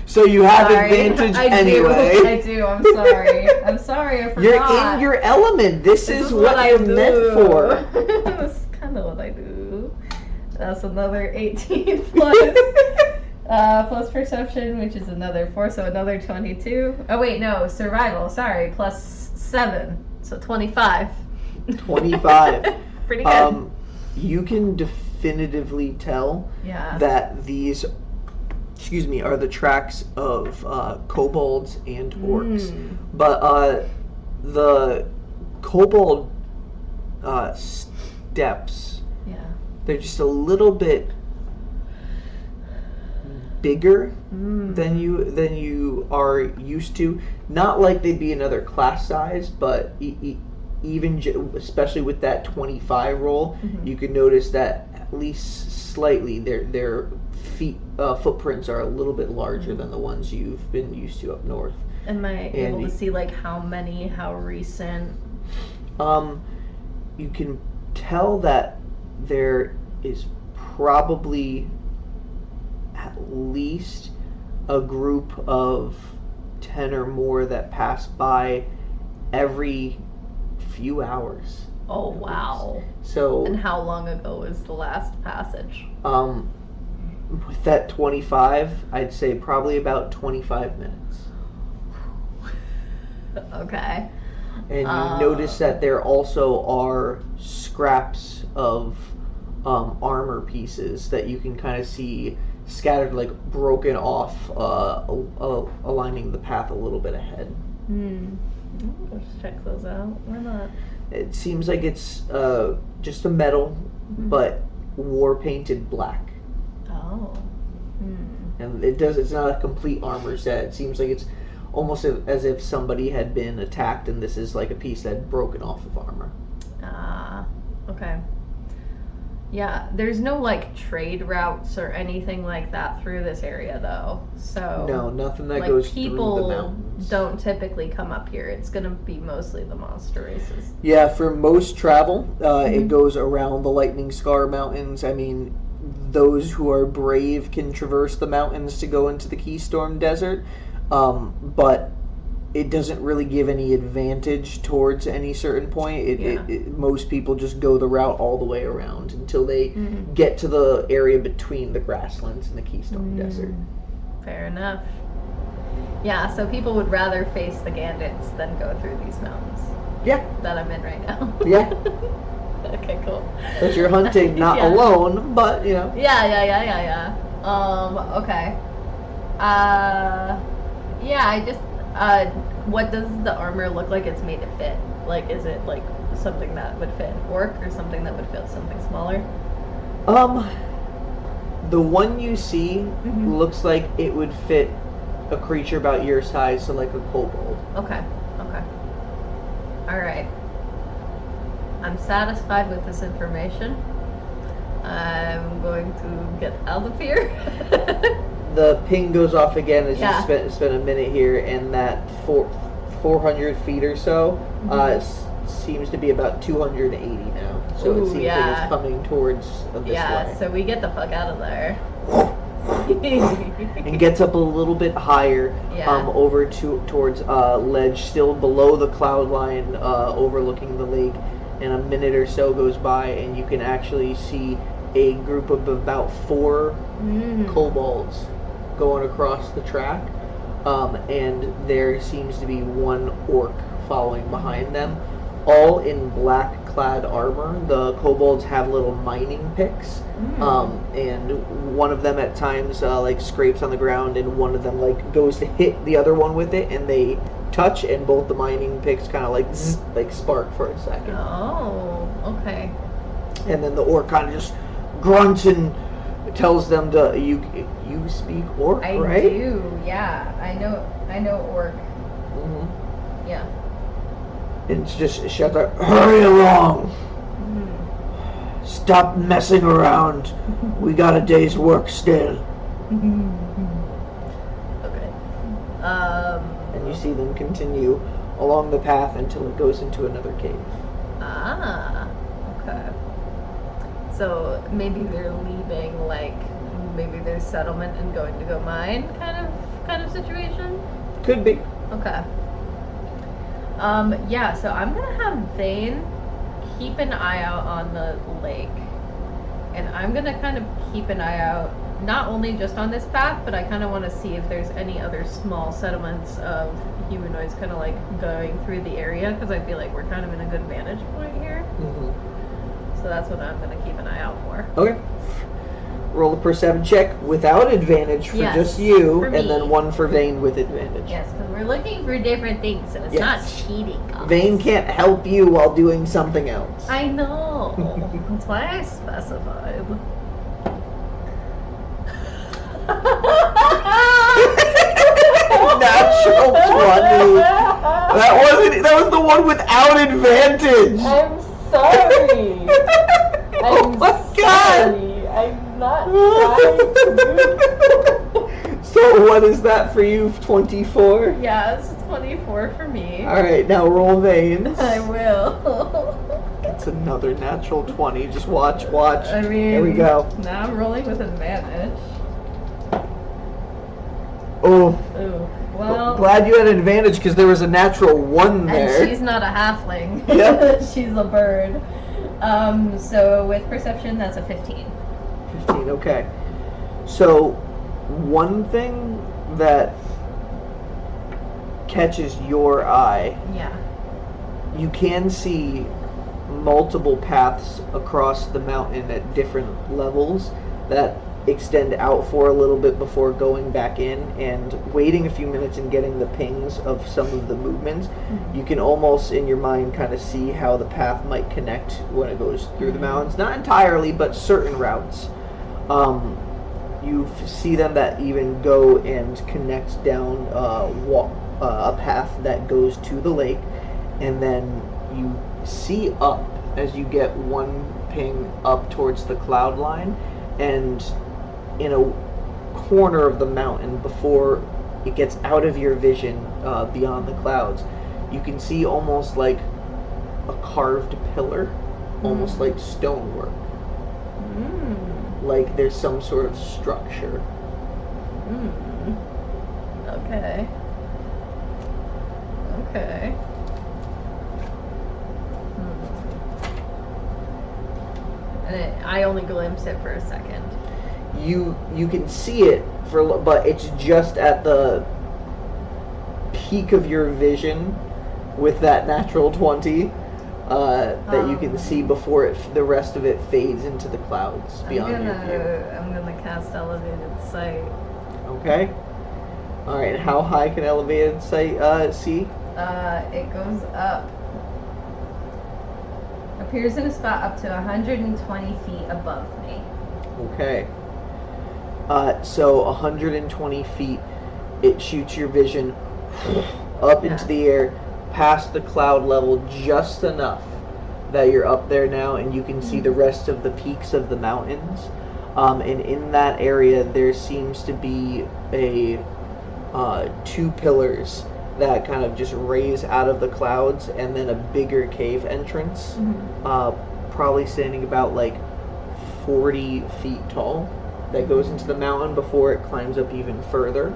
So you have Sorry. advantage I anyway. I do. I'm sorry. I'm sorry. I forgot. You're in your element. This is what I you're do. meant for. This is kind of what I do. That's another 18 plus. Plus perception, which is another 4, so another 22. Oh wait, no, survival, sorry, plus 7, so 25. 25. Pretty good. You can definitively tell Yeah. that these, are the tracks of kobolds and orcs. But the kobold steps, Yeah. they're just a little bit bigger than you are used to. Not like they'd be another class size, but even especially with that 25 roll, you can notice that at least slightly their feet footprints are a little bit larger than the ones you've been used to up north. Am I able to see like how recent? You can tell that there is probably at least a group of 10 or more that pass by every few hours. Oh wow. So and how long ago was the last passage? With that 25, I'd say probably about 25 minutes. Okay. And you notice that there also are scraps of armor pieces that you can kind of see scattered, like broken off, aligning the path a little bit ahead. Let's check those out. Why not? It seems like it's just a metal, but war painted black. Oh. And it's not a complete armor set. It seems like it's almost as if somebody had been attacked, and this is like a piece that had broken off of armor. Okay. Yeah, there's no like trade routes or anything like that through this area though. So no, nothing that like, goes through people the mountains. Don't typically come up here. It's gonna be mostly the monster races. Yeah, for most travel, it goes around the Lightning Scar Mountains. I mean, those who are brave can traverse the mountains to go into the Keystorm Desert, but it doesn't really give any advantage towards any certain point. Most people just go the route all the way around until they get to the area between the grasslands and the Keystorm Desert. Fair enough. Yeah, so people would rather face the Gandits than go through these mountains. Yeah. That I'm in right now. Yeah. Okay, cool. Because you're hunting not alone, but, you know. Yeah. Okay. Yeah, I just, what does the armor look like it's made to fit? Like, is it, like, something that would fit an orc or something that would fit something smaller? The one you see looks like it would fit a creature about your size, so like a kobold. Okay. Alright. I'm satisfied with this information. I'm going to get out of here. The ping goes off again as you spend a minute here, and that 400 feet or so seems to be about 280 now. So it seems like it's coming towards this way. Yeah, so we get the fuck out of there. And gets up a little bit higher, over towards ledge still below the cloud line, overlooking the lake. And a minute or so goes by, and you can actually see a group of about 4 kobolds going across the track, and there seems to be 1 orc following behind them, all in black clad armor. The kobolds have little mining picks, and one of them at times like scrapes on the ground, and one of them like goes to hit the other one with it, and they touch, and both the mining picks kind of like zzz, like spark for a second. Oh, okay. And then the orc kind of just grunts and tells them to you speak orc, right? I do. Yeah, I know orc. Yeah. And it's just shut up. Hurry along. Stop messing around. We got a day's work still. Okay. And you see them continue along the path until it goes into another cave. Okay. So maybe they're leaving, like, maybe their settlement and going to go mine, kind of? kind of situation? Could be. Okay. Yeah, so I'm gonna have Vane keep an eye out on the lake. And I'm gonna kind of keep an eye out, not only just on this path, but I kind of want to see if there's any other small settlements of humanoids kind of like going through the area, because I feel like we're kind of in a good vantage point here. Mm-hmm. So that's what I'm gonna keep an eye out for. Okay. Roll a perception check without advantage for Yes, just you, for and me. then one for Vane with advantage. Yes, because we're looking for different things, so it's Yes. not cheating us. Vane can't help you while doing something else. I know. That's why I specified. Natural 20. That was the one without advantage. I'm sorry. Oh I'm my God. sorry. I'm not trying to do. So what is that for you? 24? Yeah, it's 24 for me. Alright, now roll Vane's. I will. It's another natural 20. Just watch, watch. I mean, There we go. Now I'm rolling with advantage. Oh. Ooh. Well, Glad you had an advantage because there was a natural 1 there. and she's not a halfling. Yep. She's a bird. So with perception, that's a 15. 15, okay. So, one thing that catches your eye, Yeah. you can see multiple paths across the mountain at different levels that extend out for a little bit before going back in, and waiting a few minutes and getting the pings of some of the movements, you can almost in your mind kind of see how the path might connect when it goes through the mountains. Not entirely, but certain routes. You see them that even go and connect down a path that goes to the lake, and then you see up as you get one ping up towards the cloud line, and in a corner of the mountain before it gets out of your vision beyond the clouds, you can see almost like a carved pillar, almost like stonework. Like there's some sort of structure. Okay. Okay. And I only glimpsed it for a second. You can see it but it's just at the peak of your vision with that natural 20 that you can see before the rest of it fades into the clouds beyond your view. I'm gonna cast elevated sight. Okay. All right. How high can elevated sight see? It goes up. Appears in a spot up to 120 feet above me. Okay. So 120 feet, it shoots your vision up into the air, past the cloud level just enough that you're up there now, and you can see the rest of the peaks of the mountains. And in that area, there seems to be two pillars that kind of just raise out of the clouds, and then a bigger cave entrance, probably standing about like 40 feet tall, that goes into the mountain before it climbs up even further.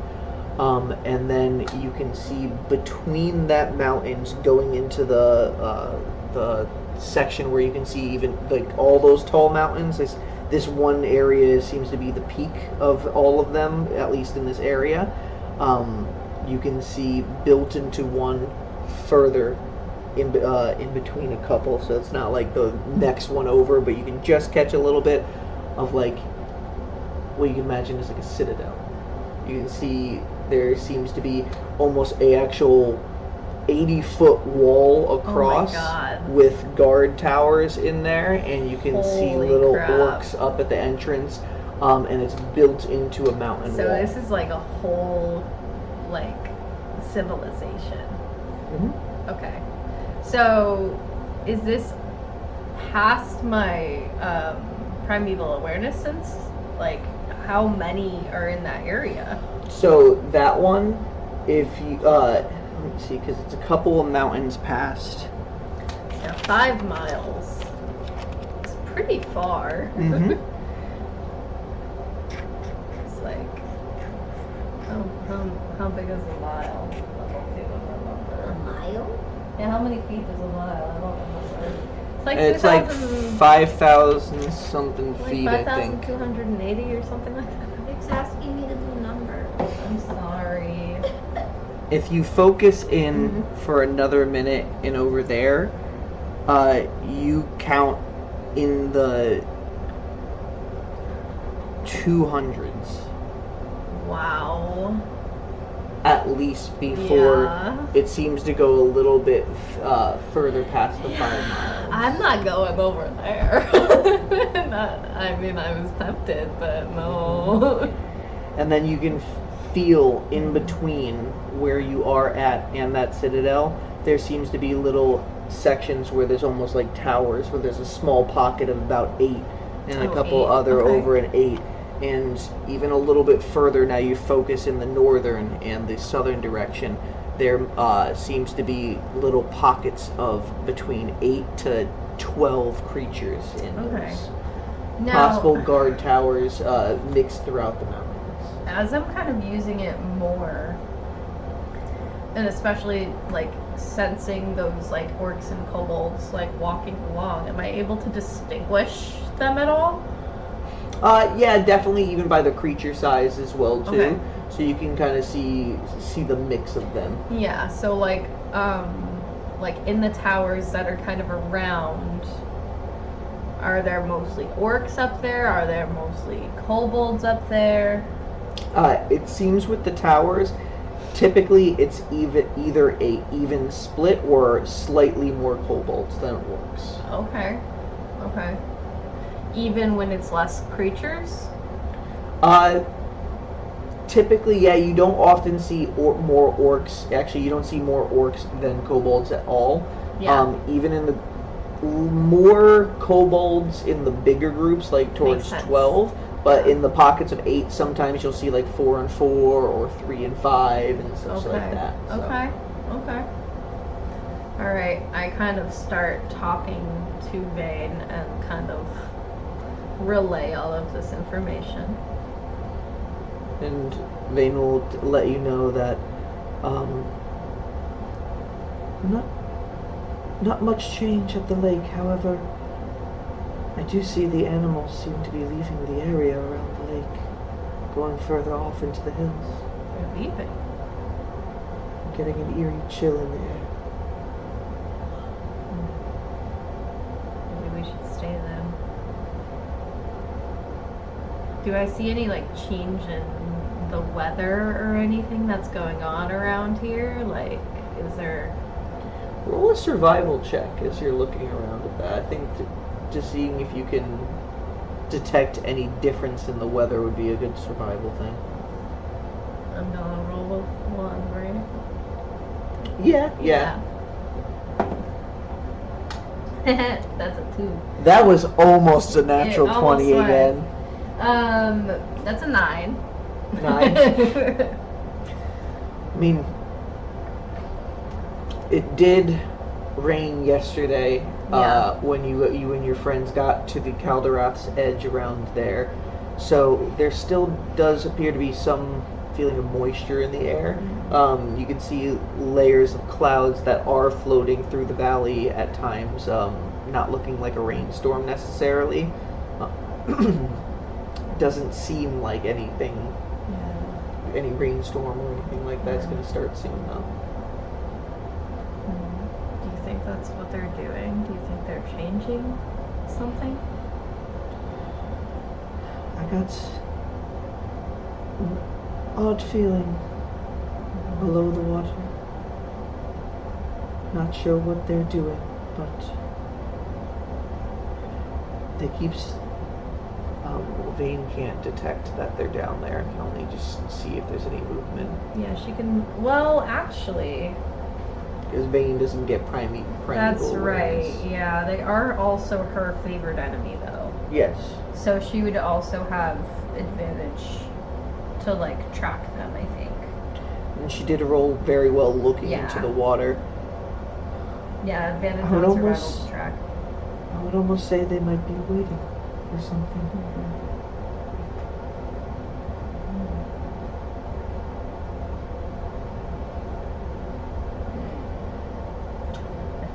And then you can see between that mountains going into the section where you can see even like all those tall mountains. This one area seems to be the peak of all of them, at least in this area. You can see built into one further in between a couple, so it's not like the next one over, but you can just catch a little bit of like what you can imagine is like a citadel. You can see there seems to be almost a actual 80-foot wall across with guard towers in there, and you can see little orcs up at the entrance, and it's built into a mountain wall. So this is like a whole like civilization. Okay. So is this past my primeval awareness sense? Like how many are in that area? So that one, if you let me see, because it's a couple of mountains past. Yeah, 5 miles. It's pretty far. It's like, oh, How big is a mile? I don't even A remember. mile? Yeah, how many feet is a mile? I don't remember. It's like It's like 2,000. 5,000 something Like feet, I think. 5,280 or something like that. It's asking me to do numbers. I'm sorry. If you focus in Mhm. for another minute and over there, you count in the 200s. Wow. At least before Yeah. it seems to go a little bit further past the 5 miles. I'm not going over there. I mean, I was tempted, but no. And then you can feel in between where you are at and that citadel, there seems to be little sections where there's almost like towers, where there's a small pocket of about 8 and a Oh, couple 8, other okay. over an 8. And even a little bit further now, you focus in the northern and the southern direction. There seems to be little pockets of between 8 to 12 creatures in Okay. those. Now, Possible guard towers mixed throughout the mountains. as I'm kind of using it more, and especially like sensing those like orcs and kobolds like walking along, am I able to distinguish them at all? Yeah, definitely, even by the creature size as well too. Okay. So you can kind of see the mix of them. Yeah, so like in the towers that are kind of around, are there mostly orcs up there? Are there mostly kobolds up there? It seems with the towers, typically it's either a even split or slightly more kobolds than orcs. Okay. Okay. Even when it's less creatures? Typically, yeah, you don't often see more orcs. Actually, you don't see more orcs than kobolds at all. Yeah. Even in the more kobolds in the bigger groups, like towards Makes sense. 12, but in the pockets of 8, sometimes you'll see like 4 and 4 or 3 and 5 and such like that. So. Okay. Okay. All right. I kind of start talking to Vane and kind of relay all of this information. And Vane will let you know that not much change at the lake. However, I do see the animals seem to be leaving the area around the lake, going further off into the hills. They're leaving. I'm getting an eerie chill in the air. Maybe we should stay then. Do I see any like change in the weather or anything that's going on around here? Like, is there? Roll a survival check as you're looking around at that. I think just seeing if you can detect any difference in the weather would be a good survival thing. I'm gonna roll a 1, right? Yeah. That's a 2. That was almost a natural It almost 20 was. again. That's a 9. 9. I mean, it did rain yesterday Yeah. when you and your friends got to the Calderoth's edge around there. So there still does appear to be some feeling of moisture in the air. You can see layers of clouds that are floating through the valley at times, not looking like a rainstorm necessarily. Doesn't seem like anything, any rainstorm or anything like that's going to start soon though. Do you think that's what they're doing? Do you think they're changing something? I got an odd feeling below the water. Not sure what they're doing, but they keep. Vane can't detect that they're down there. Can only just see if there's any movement. Yeah, she can. Well, actually, Because Vane doesn't get primeval that's right. wounds. Yeah, they are also her favorite enemy, though. Yes. So she would also have advantage to like track them, I think. And she did roll very well looking Yeah. into the water. Yeah, advantage I would on survival almost- to track. I would almost say they might be waiting for something.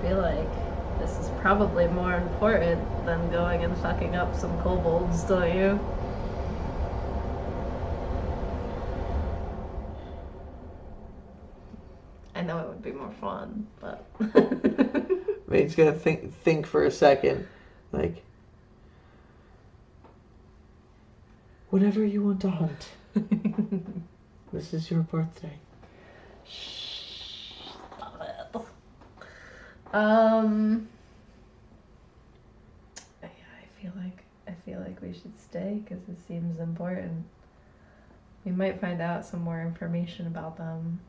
feel like this is probably more important than going and fucking up some kobolds, don't you? I know it would be more fun, but Vane's gonna think for a second, like, whenever you want to hunt, this is your birthday. Stop it. Yeah, I feel like we should stay because it seems important. We might find out some more information about them.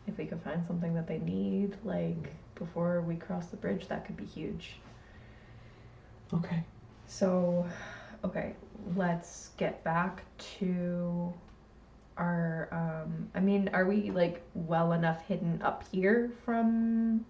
If we could find something that they need, like, before we cross the bridge, that could be huge. Okay. So, okay, let's get back to our, are we, like, well enough hidden up here from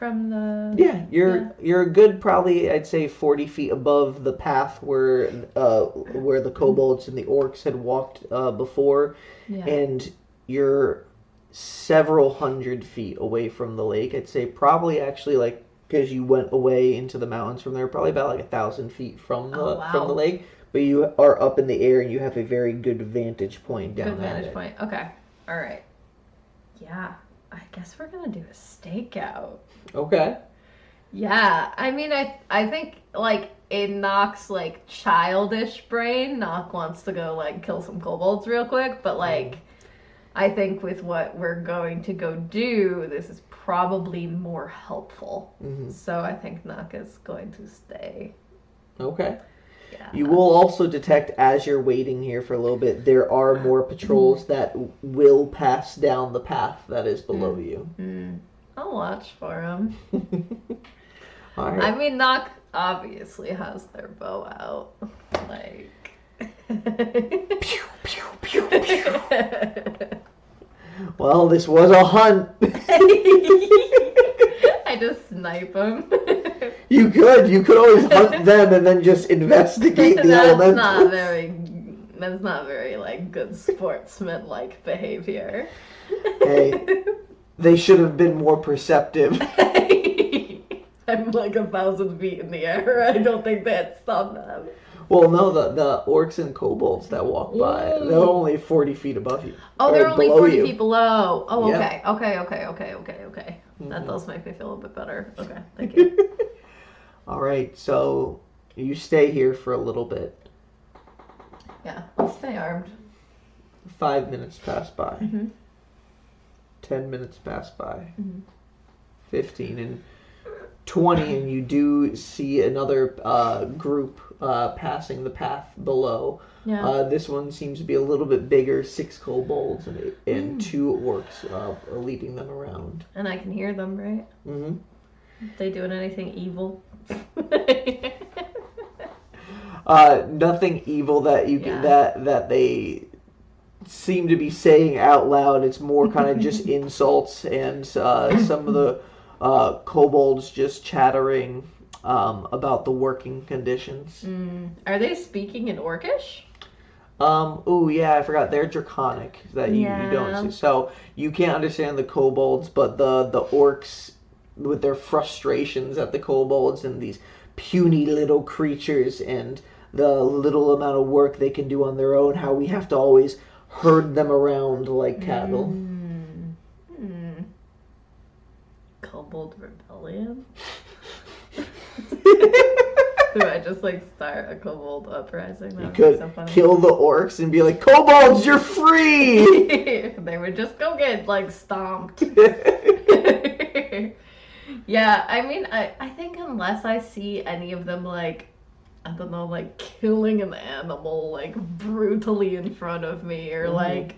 the... Yeah, you're a good, probably, I'd say 40 feet above the path where the kobolds and the orcs had walked before, Yeah. and you're several hundred feet away from the lake. I'd say probably actually, like, because you went away into the mountains from there, probably about like 1,000 feet from the lake. But you are up in the air and you have a very good vantage point down there. Good vantage point. Okay. All right. Yeah. I guess we're gonna do a stakeout. Okay. Yeah. I mean, I think, like, in Nock's, like, childish brain, Nock wants to go, like, kill some kobolds real quick, but, like, I think with what we're going to go do, this is probably more helpful. Mm-hmm. So I think Nock is going to stay. Okay. Yeah. You will also detect, as you're waiting here for a little bit, there are more patrols that will pass down the path that is below you. I'll watch for them. All right. I mean, Nock obviously has their bow out. Like... Pew, pew, pew, pew. Well, this was a hunt. I just snipe them. You could always hunt them and then just investigate the elementals. That's not very, like, good sportsman-like behavior. Hey, they should have been more perceptive. I'm like 1,000 feet in the air. I don't think that stopped them. Well, no, the orcs and kobolds that walk by, they're only 40 feet above you. Oh, they're only 40 you. feet below. Oh, okay. Yep. Okay. Mm-hmm. That does make me feel a bit better. Okay, thank you. All right, so you stay here for a little bit. Yeah, I'll stay armed. 5 minutes pass by. Mm-hmm. 10 minutes pass by. Mm-hmm. 15 and 20, and you do see another group passing the path below. Yeah. This one seems to be a little bit bigger, 6 kobolds and 2 orcs leading them around. And I can hear them, right? Mm-hmm. They doing anything evil? Nothing evil that you can, that they seem to be saying out loud. It's more kind of just insults and some of the kobolds just chattering about the working conditions. Are they speaking in Orcish? Oh yeah, I forgot. They're draconic that you don't see. So you can't understand the kobolds, but the orcs, with their frustrations at the kobolds and these puny little creatures and the little amount of work they can do on their own, how we have to always herd them around like cattle. Kobold rebellion? Do I just, like, start a kobold uprising? That You could so funny. kill the orcs and be like, kobolds, you're free! They would just go get, like, stomped. Yeah, I mean, I think unless I see any of them, like, I don't know, like, killing an animal, like, brutally in front of me, or, like,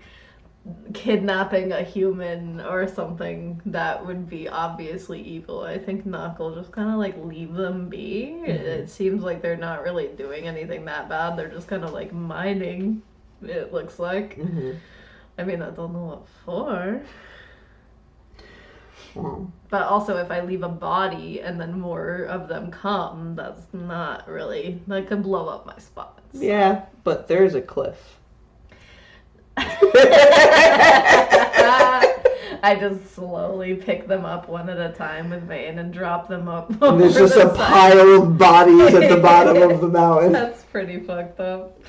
kidnapping a human or something that would be obviously evil, I think Nock will just kind of, like, leave them be. It seems like they're not really doing anything that bad. They're just kind of, like, mining, it looks like. I mean, I don't know what for. But also, if I leave a body and then more of them come, that's not really... That could blow up my spots. Yeah, but there's a cliff. I just slowly pick them up one at a time with Vane and drop them up. And there's over just the a side. pile of bodies at the bottom of the mountain. That's pretty fucked up.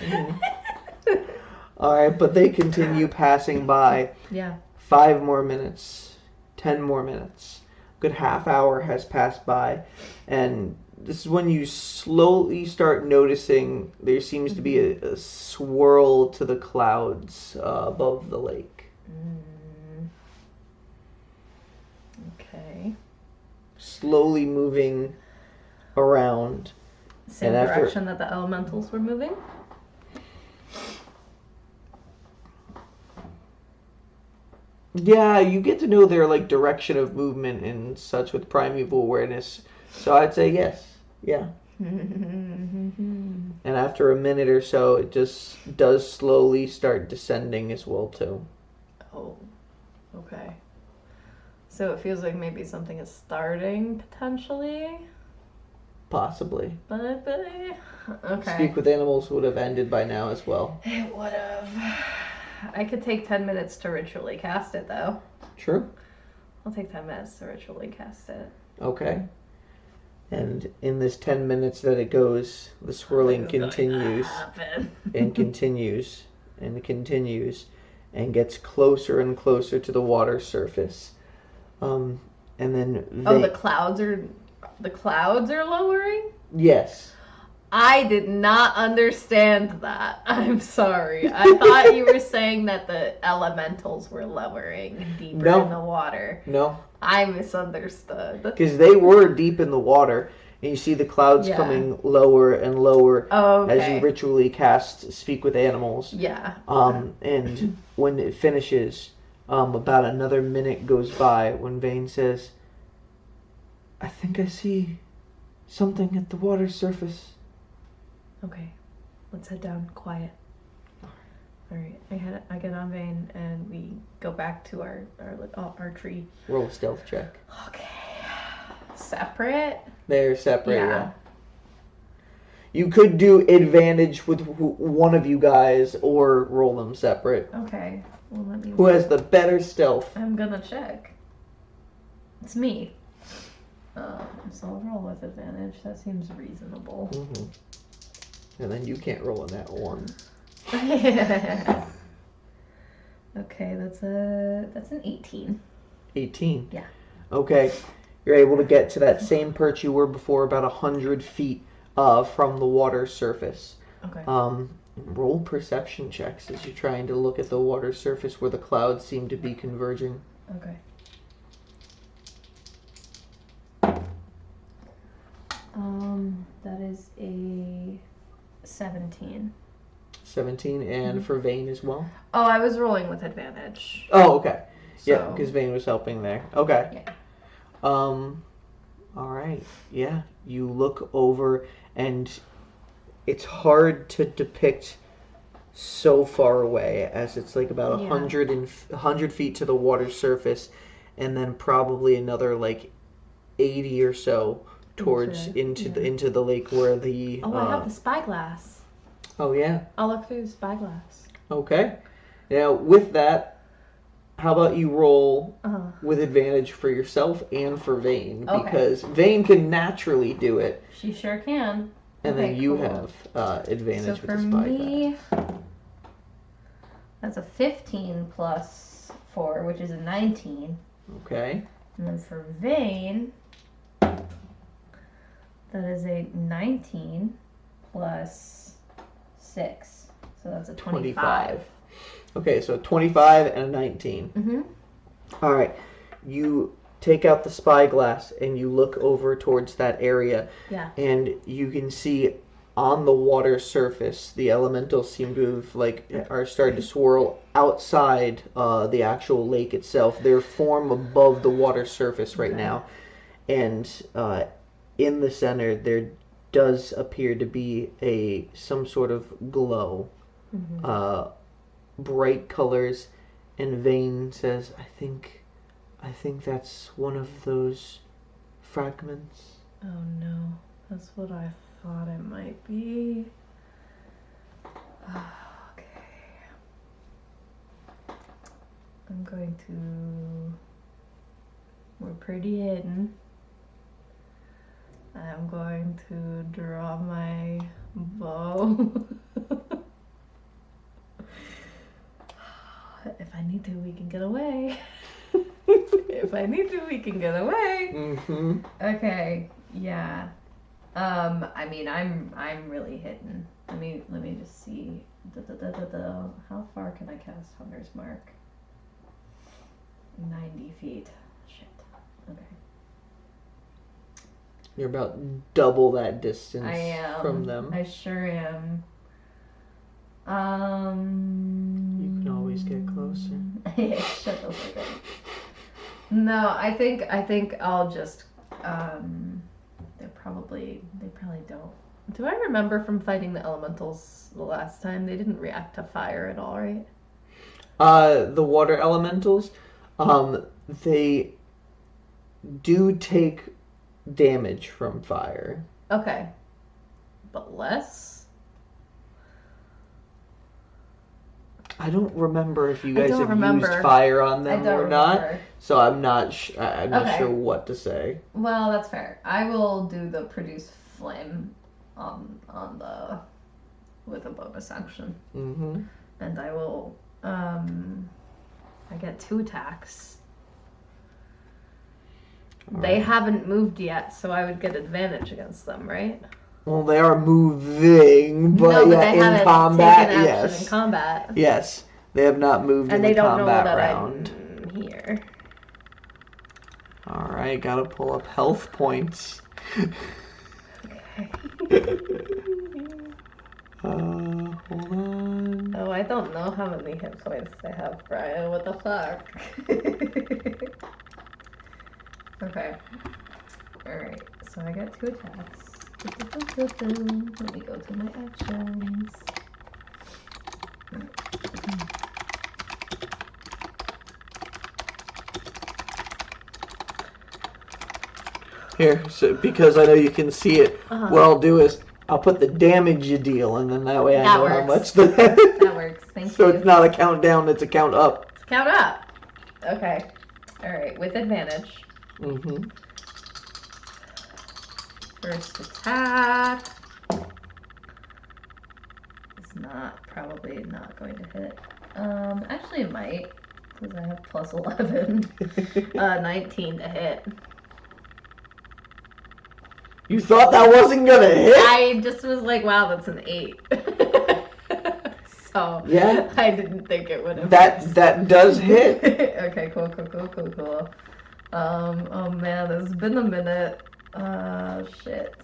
Alright, but they continue passing by. Yeah. 5 more minutes. 10 more minutes. A good half hour has passed by. And this is when you slowly start noticing there seems to be a swirl to the clouds above the lake. Okay. Slowly moving around. Same And after- direction that the elementals were moving? Yeah, you get to know their like direction of movement and such with primeval awareness. So I'd say yes. Yeah. And after a minute or so, it just does slowly start descending as well too. Oh. Okay. So it feels like maybe something is starting potentially. Possibly. But okay. Speak with Animals would have ended by now as well. It would have. I could take 10 minutes to ritually cast it though. True. I'll take 10 minutes to ritually cast it. Okay. And in this 10 minutes that it goes, the swirling continues and continues and continues and gets closer and closer to the water surface. And then the clouds are lowering? Yes. I did not understand that. I'm sorry. I thought you were saying that the elementals were lowering deeper in the water. No. I misunderstood. Because they were deep in the water, and you see the clouds coming lower and lower as you ritually cast Speak with Animals. Yeah. And when it finishes, about another minute goes by when Vane says, I think I see something at the water surface. Okay, let's head down. Quiet. All right, I get on Vane and we go back to our tree. Roll a stealth check. Okay. Separate? They're separate. Yeah. You could do advantage with one of you guys or roll them separate. Okay. Well, let me. Who has the better stealth? I'm gonna check. It's me. So I'll roll with advantage. That seems reasonable. Mm-hmm. And then you can't roll in that one. Okay, that's an 18. 18? Yeah. Okay. You're able to get to that same perch you were before, about 100 feet from the water surface. Okay. Roll perception checks as you're trying to look at the water surface where the clouds seem to be converging. Okay. That is a 17. 17, and for Vane as well? Oh, I was rolling with advantage. Oh, okay. So. Yeah, because Vane was helping there. Okay. Yeah. Alright. Yeah, you look over, and it's hard to depict so far away, as it's like about 100 feet to the water surface, and then probably another like 80 or so towards into the lake where the I have the spyglass. Oh yeah. I'll look through the spyglass. Okay. Now with that, how about you roll with advantage for yourself and for Vane, because Vane can naturally do it. She sure can. And then you have advantage with the spyglass. Me, that's a 15 plus 4, which is a 19. Okay. And then for Vane, that is a 19 plus 6. So that's a 25. Okay, so 25 and a 19. Mm-hmm. All right. You take out the spyglass and you look over towards that area. Yeah. And you can see on the water surface, the elementals seem to have, are starting to swirl outside the actual lake itself. They form above the water surface right now. And in the center, there does appear to be some sort of glow. Mm-hmm. Bright colors, and Vane says, I think that's one of those fragments. Oh no, that's what I thought it might be. Okay. I'm going to. We're pretty hidden. I'm going to draw my bow. If I need to, we can get away. If I need to, we can get away. Mm-hmm. Okay, yeah. I mean, I'm really hidden. Let me just see. How far can I cast Hunter's Mark? 90 feet. Shit. Okay. You're about double that distance I am. from them. I sure am. You can always get closer. Yeah, shut the fuck up. No, I think I'll just they probably don't. Do I remember from fighting the elementals the last time they didn't react to fire at all, right? The water elementals, they do take damage from fire. Okay. But less? I don't remember if you I guys don't have remember. used fire on them I don't or not, remember. so I'm not Okay. sure what to say. Well, that's fair. I will do the produce flame on the with a bonus action. Mm-hmm. And I will I get 2 attacks. They haven't moved yet, so I would get advantage against them, right? Well, they are moving, but, no, but yeah, they in haven't combat, taken action yes. in combat. Yes, they have not moved And in they the don't know combat that round. I'm here. Alright, gotta pull up health points. Hold on. Oh, I don't know how many hit points they have, Brian. What the fuck? Okay. Alright, so I got 2 attacks. Let me go to my actions. Here, so because I know you can see it, what I'll do is I'll put the damage you deal, and then that way I know how much the... That works, thank you. So it's not a countdown, it's a count up. It's count up! Okay. Alright, with advantage. Mm-hmm. First attack. It's probably not going to hit. Actually it might, because I have plus 11. 19 to hit. You thought that wasn't gonna hit? I just was like, wow, that's an 8. So yeah, I didn't think it would have. That does hit. Okay, cool. Oh man, it's been a minute. Shit.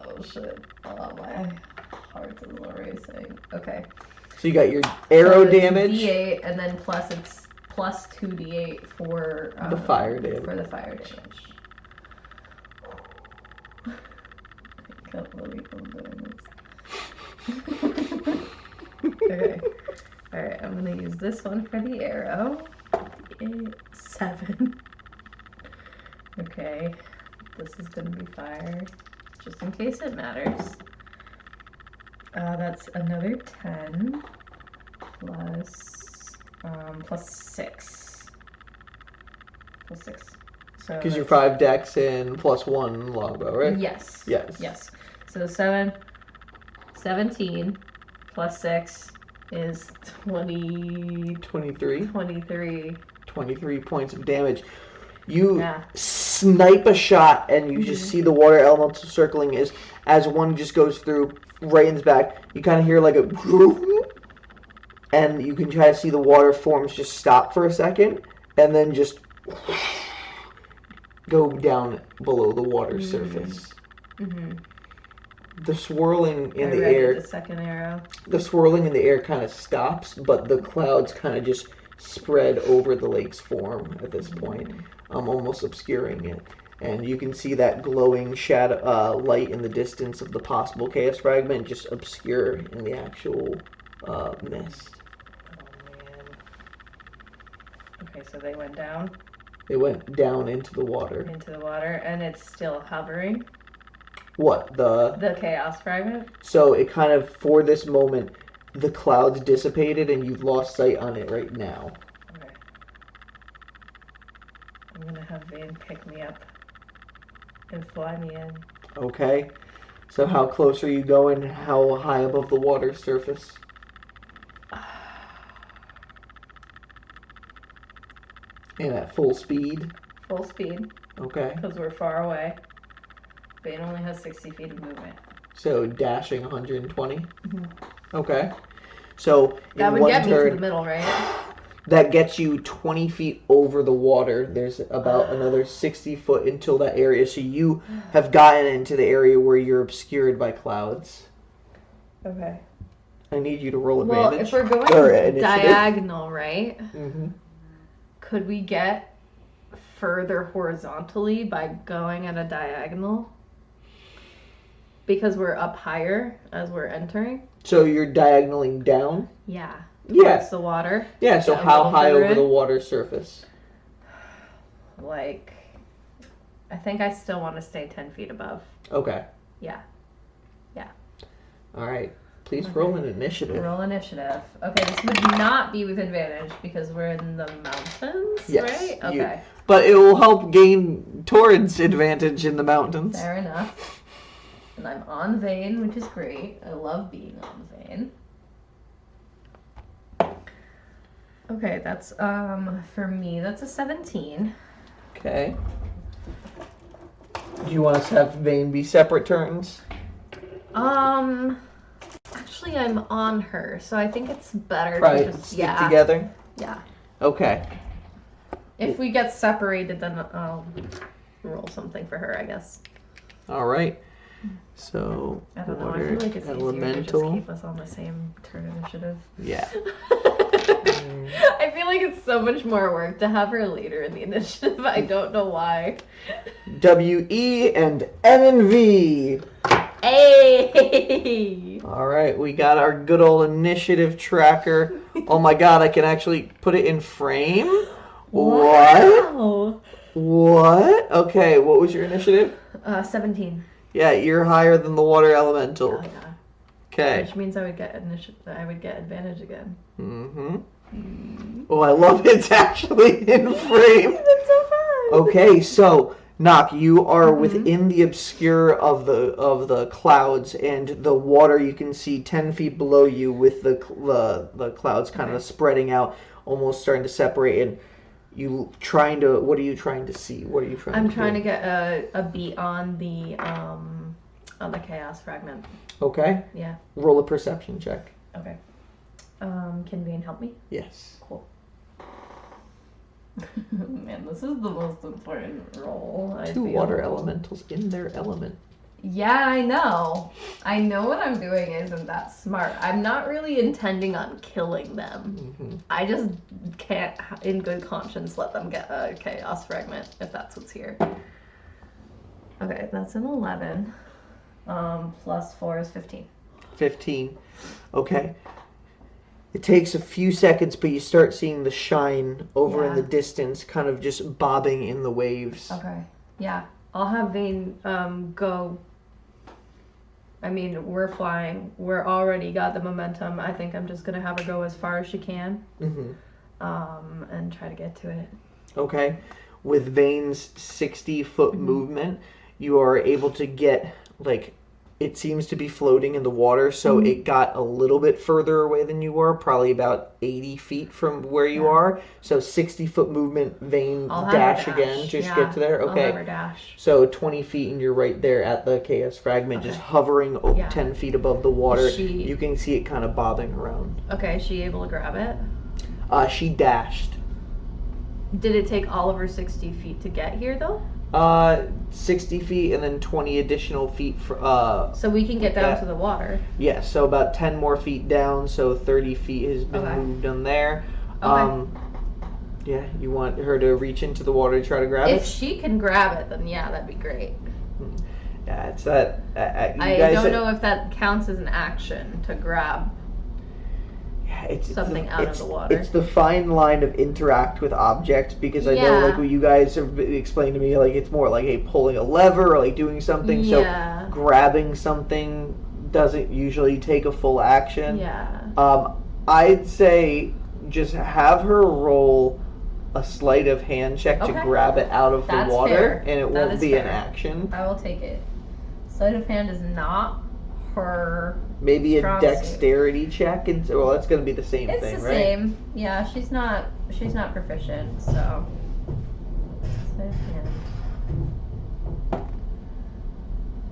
Oh shit. Oh, my heart is racing. Okay. So you got your arrow so it's damage. D8, and then it's plus 2d8 for the fire damage. For the fire damage. I can't believe I'm doing this. Okay. Alright, I'm gonna use this one for the arrow. 7. Okay. This is gonna be fire. Just in case it matters. That's another 10. Plus 6. Plus 6. So because you're 5 dex and plus 1 longbow, right? Yes. Yes. So 17 plus 6 is 23. 23 points of damage. You snipe a shot, and you just see the water elemental circling as one just goes through, rains back. You kind of hear like a, and you can try to see the water forms just stop for a second, and then just go down below the water surface. Mm-hmm. The swirling in the ready air. The second arrow. The swirling in the air kind of stops, but the clouds kind of just spread over the lake's form at this point, almost obscuring it. And you can see that glowing shadow, light in the distance of the possible chaos fragment just obscure in the actual mist. Oh man. Okay, so they went down. They went down into the water. Into the water, and it's still hovering. What? The chaos fragment? So it kind of, for this moment, the clouds dissipated and you've lost sight on it right now. Okay. I'm gonna have Vane pick me up and fly me in. Okay. So how close are you going? How high above the water surface? And at full speed? Full speed, Okay. because we're far away. Vane only has 60 feet of movement. So dashing 120? Mm-hmm. Okay. So that in would one get me turn, to the middle, right? that gets you 20 feet over the water. There's about another 60 foot until that area. So you have gotten into the area where you're obscured by clouds. Okay. I need you to roll Well, advantage. if we're going diagonal, right? Mm-hmm. Could we get further horizontally by going at a diagonal? Because we're up higher as we're entering? So you're diagonaling down? Yeah. Yeah. Towards the water? Yeah, so Get a how little high further over the in? water surface? Like, I think I still want to stay 10 feet above. Okay. Yeah. All right. Please Okay. roll an initiative. Roll initiative. Okay, this would not be with advantage because we're in the mountains, Yes, right? you- Okay. But it will help gain towards advantage in the mountains. Fair enough. And I'm on Vane, which is great. I love being on Vane. Okay, that's for me that's a 17. Okay. Do you want us to have Vane be separate turns? Actually I'm on her, so I think it's better Probably to just stick together? Yeah. Okay. If we get separated then I'll roll something for her, I guess. All right. So, I don't know, I water, feel like it's easier to elemental. just keep us on the same turn initiative. Yeah. I feel like it's so much more work to have her later in the initiative. I don't know why. W-E and N&V. Hey! All right, we got our good old initiative tracker. Oh my god, I can actually put it in frame? What? Wow. What? Okay, what was your initiative? 17. Yeah, you're higher than the water elemental. Oh, yeah. Okay. Which means I would get advantage again. Mm-hmm. Oh, I love it's actually in frame. That's so fun. Okay, so Nock, you are within the obscure of the clouds, and the water you can see 10 feet below you, with the clouds kind of spreading out, almost starting to separate. And you trying to? What are you trying to see? What are you trying? I'm to trying do? to get a beat on the chaos fragment. Okay. Yeah. Roll a perception check. Okay. Can Vane help me? Yes. Cool. Man, this is the most important role. I Two feel. water elementals in their element. Yeah, I know. I know what I'm doing isn't that smart. I'm not really intending on killing them. Mm-hmm. I just can't, in good conscience, let them get a chaos fragment if that's what's here. Okay, that's an 11. Plus 4 is 15. 15. Okay. It takes a few seconds, but you start seeing the shine over in the distance, kind of just bobbing in the waves. Okay. Yeah. I'll have Vane go. I mean, we're flying. We're already got the momentum. I think I'm just going to have her go as far as she can. Mm-hmm. And try to get to it. Okay. With Vane's 60-foot movement, you are able to get, like, it seems to be floating in the water, so it got a little bit further away than you were, probably about 80 feet from where you are. So 60-foot movement, Vane dash again, just get to there. Okay. I'll have her dash. So 20 feet and you're right there at the chaos fragment, just hovering 10 feet above the water. You can see it kind of bobbing around. Okay, is she able to grab it? She dashed. Did it take all of her 60 feet to get here, though? 60 feet and then 20 additional feet for, so we can get down to the water. Yeah, so about 10 more feet down, so 30 feet has been moved on there. Okay. Yeah, you want her to reach into the water to try to grab it? If she can grab it, then yeah, that'd be great. Yeah, it's that. I don't know if that counts as an action to grab something out of the water. It's the fine line of interact with object, because I know, like, what you guys have explained to me, like, it's more like pulling a lever or like doing something. So grabbing something doesn't usually take a full action. Yeah. I'd say just have her roll a sleight of hand check to Okay. grab it out of That's the water, fair. and it That won't is be an fair. action. I will take it. Sleight of hand is not her. Maybe a Strong suit. dexterity check, and well, that's going to be the same It's thing, the right? same. Yeah, she's not proficient, so. Sleight of hand.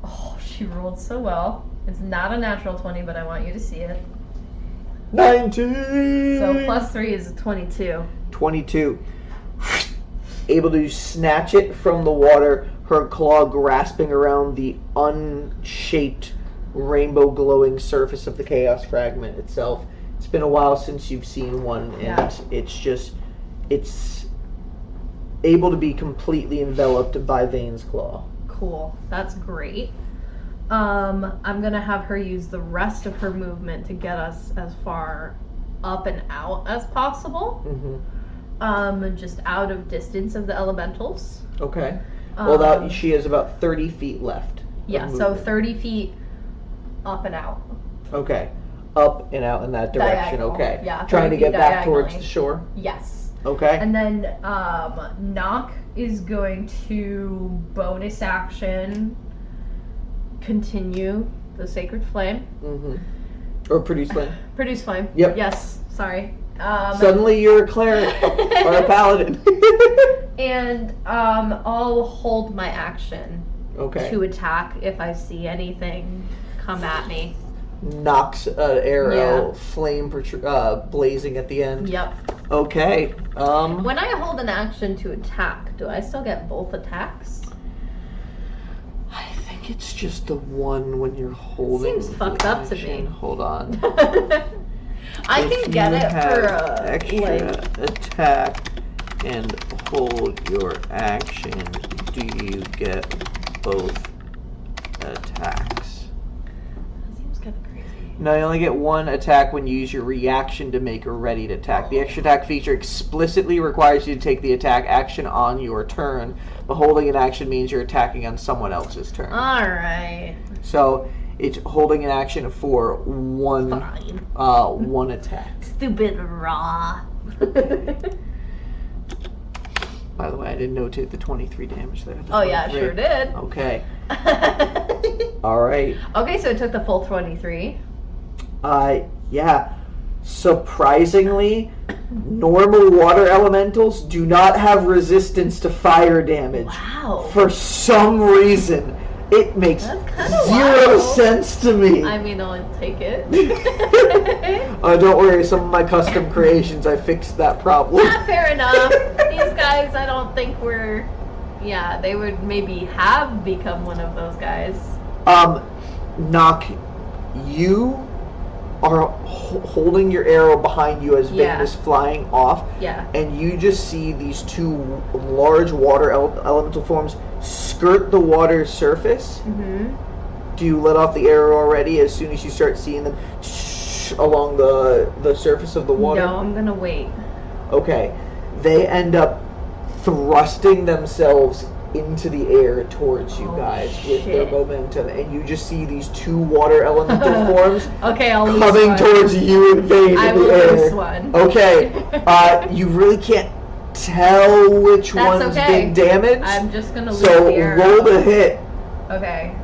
Oh, she rolled so well. It's not a natural 20, but I want you to see it. 19. So plus 3 is a 22. 22. Able to snatch it from the water, her claw grasping around the unshaped, rainbow glowing surface of the chaos fragment itself. It's been a while since you've seen one, and Yeah. it's able to be completely enveloped by Vane's claw. Cool. That's great. I'm gonna have her use the rest of her movement to get us as far up and out as possible. Mm-hmm. Just out of distance of the elementals. Okay. Well, she has about 30 feet left. of Yeah, so movement. 30 feet up and out. Okay. Up and out in that direction. Diagonal. Okay. Yeah, Trying to 30 get feet back towards diagonally. the shore. Yes. Okay. And then Nock is going to bonus action continue the sacred flame. Mm-hmm. Or produce flame. Produce flame. Yep. Yes. Sorry. Suddenly you're a cleric or a paladin. And I'll hold my action Okay. to attack if I see anything come at me. Knocks an arrow, Yeah. flame blazing at the end. Yep. Okay. When I hold an action to attack, do I still get both attacks? I think it's just the one when you're holding. Seems the fucked up to action. me. Hold on. I If can get you it have for extra like. attack and hold your action. Do you get both attacks? That seems kind of crazy. No, you only get one attack when you use your reaction to make a ready to attack. The extra attack feature explicitly requires you to take the attack action on your turn, but holding an action means you're attacking on someone else's turn. Alright. So it's holding an action for one Fine. one attack. Stupid raw. By the way, I didn't notate the 23 damage there. Oh yeah, sure did. Okay. All right. Okay, so it took the full 23. Yeah. Surprisingly, normal water elementals do not have resistance to fire damage. Wow. For some reason, it makes That's kinda zero wild. sense to me. I mean, I'll take it. Don't worry, some of my custom creations, I fixed that problem. Yeah, fair enough. These guys, I don't think we're. Yeah, they would maybe have become one of those guys. Nock, you are holding your arrow behind you as Vane Yeah. is flying off, Yeah. and you just see these two large water elemental forms skirt the water's surface. Mm-hmm. Do you let off the arrow already as soon as you start seeing them along the surface of the water? No, I'm gonna wait. Okay. They end up thrusting themselves into the air towards you Oh, guys with their shit. momentum, and you just see these two water elemental forms Okay, I'll lose coming one. towards you and Vane I in the will air. lose one. Okay. You really can't tell which That's one's okay. been damaged. I'm just gonna lose So the arrow. roll the hit. Okay,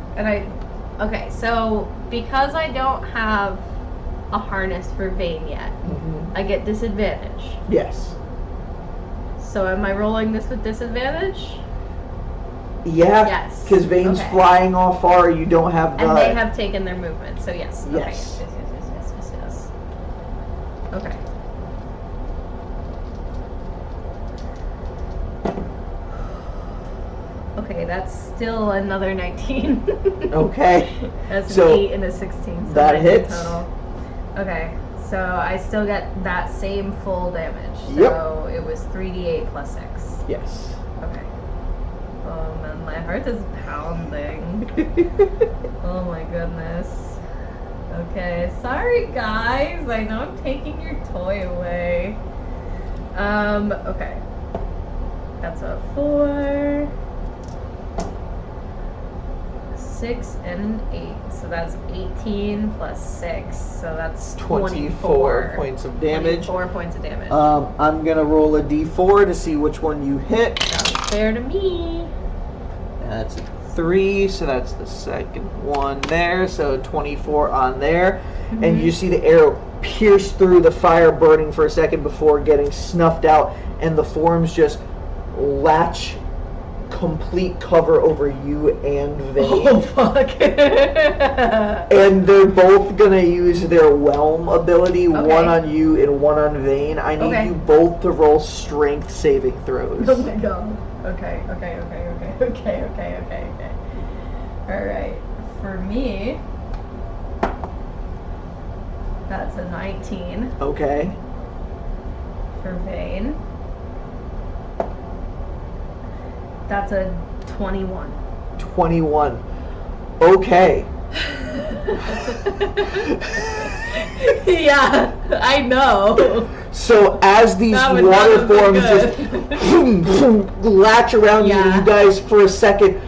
okay, so because I don't have a harness for Vane yet, I get disadvantage. Yes. So am I rolling this with disadvantage? Yeah. Yes. Because Vane's Okay. flying off far. You don't have the. And they have taken their movement, so yes. Okay. Yes. Yes. Okay. Okay, that's still another 19. Okay. That's So, an 8 and a 16. So that 19 hits. total. Okay, so I still get that same full damage. Yep. So it was 3d8 plus 6. Yes. Okay. Oh man, my heart is pounding. Oh my goodness. Okay, sorry guys. I know I'm taking your toy away. Okay. That's a 4. 6 and an 8. So that's 18 plus 6. So that's 24 points of damage. 24 points of damage. I'm going to roll a d4 to see which one you hit. Sounds fair to me. That's a 3, so that's the second one there. So 24 on there. Mm-hmm. And you see the arrow pierce through the fire, burning for a second before getting snuffed out. And the forms just latch complete cover over you and Vane. Oh, fuck. And they're both going to use their Whelm ability, Okay. one on you and one on Vane. I need Okay. you both to roll strength saving throws. Oh my god. Okay. Alright. For me, that's a 19 Okay. for Vane. That's a 21. 21. Okay. Yeah, I know. So as these That would water not have been forms just latch around you, Yeah. you guys for a second,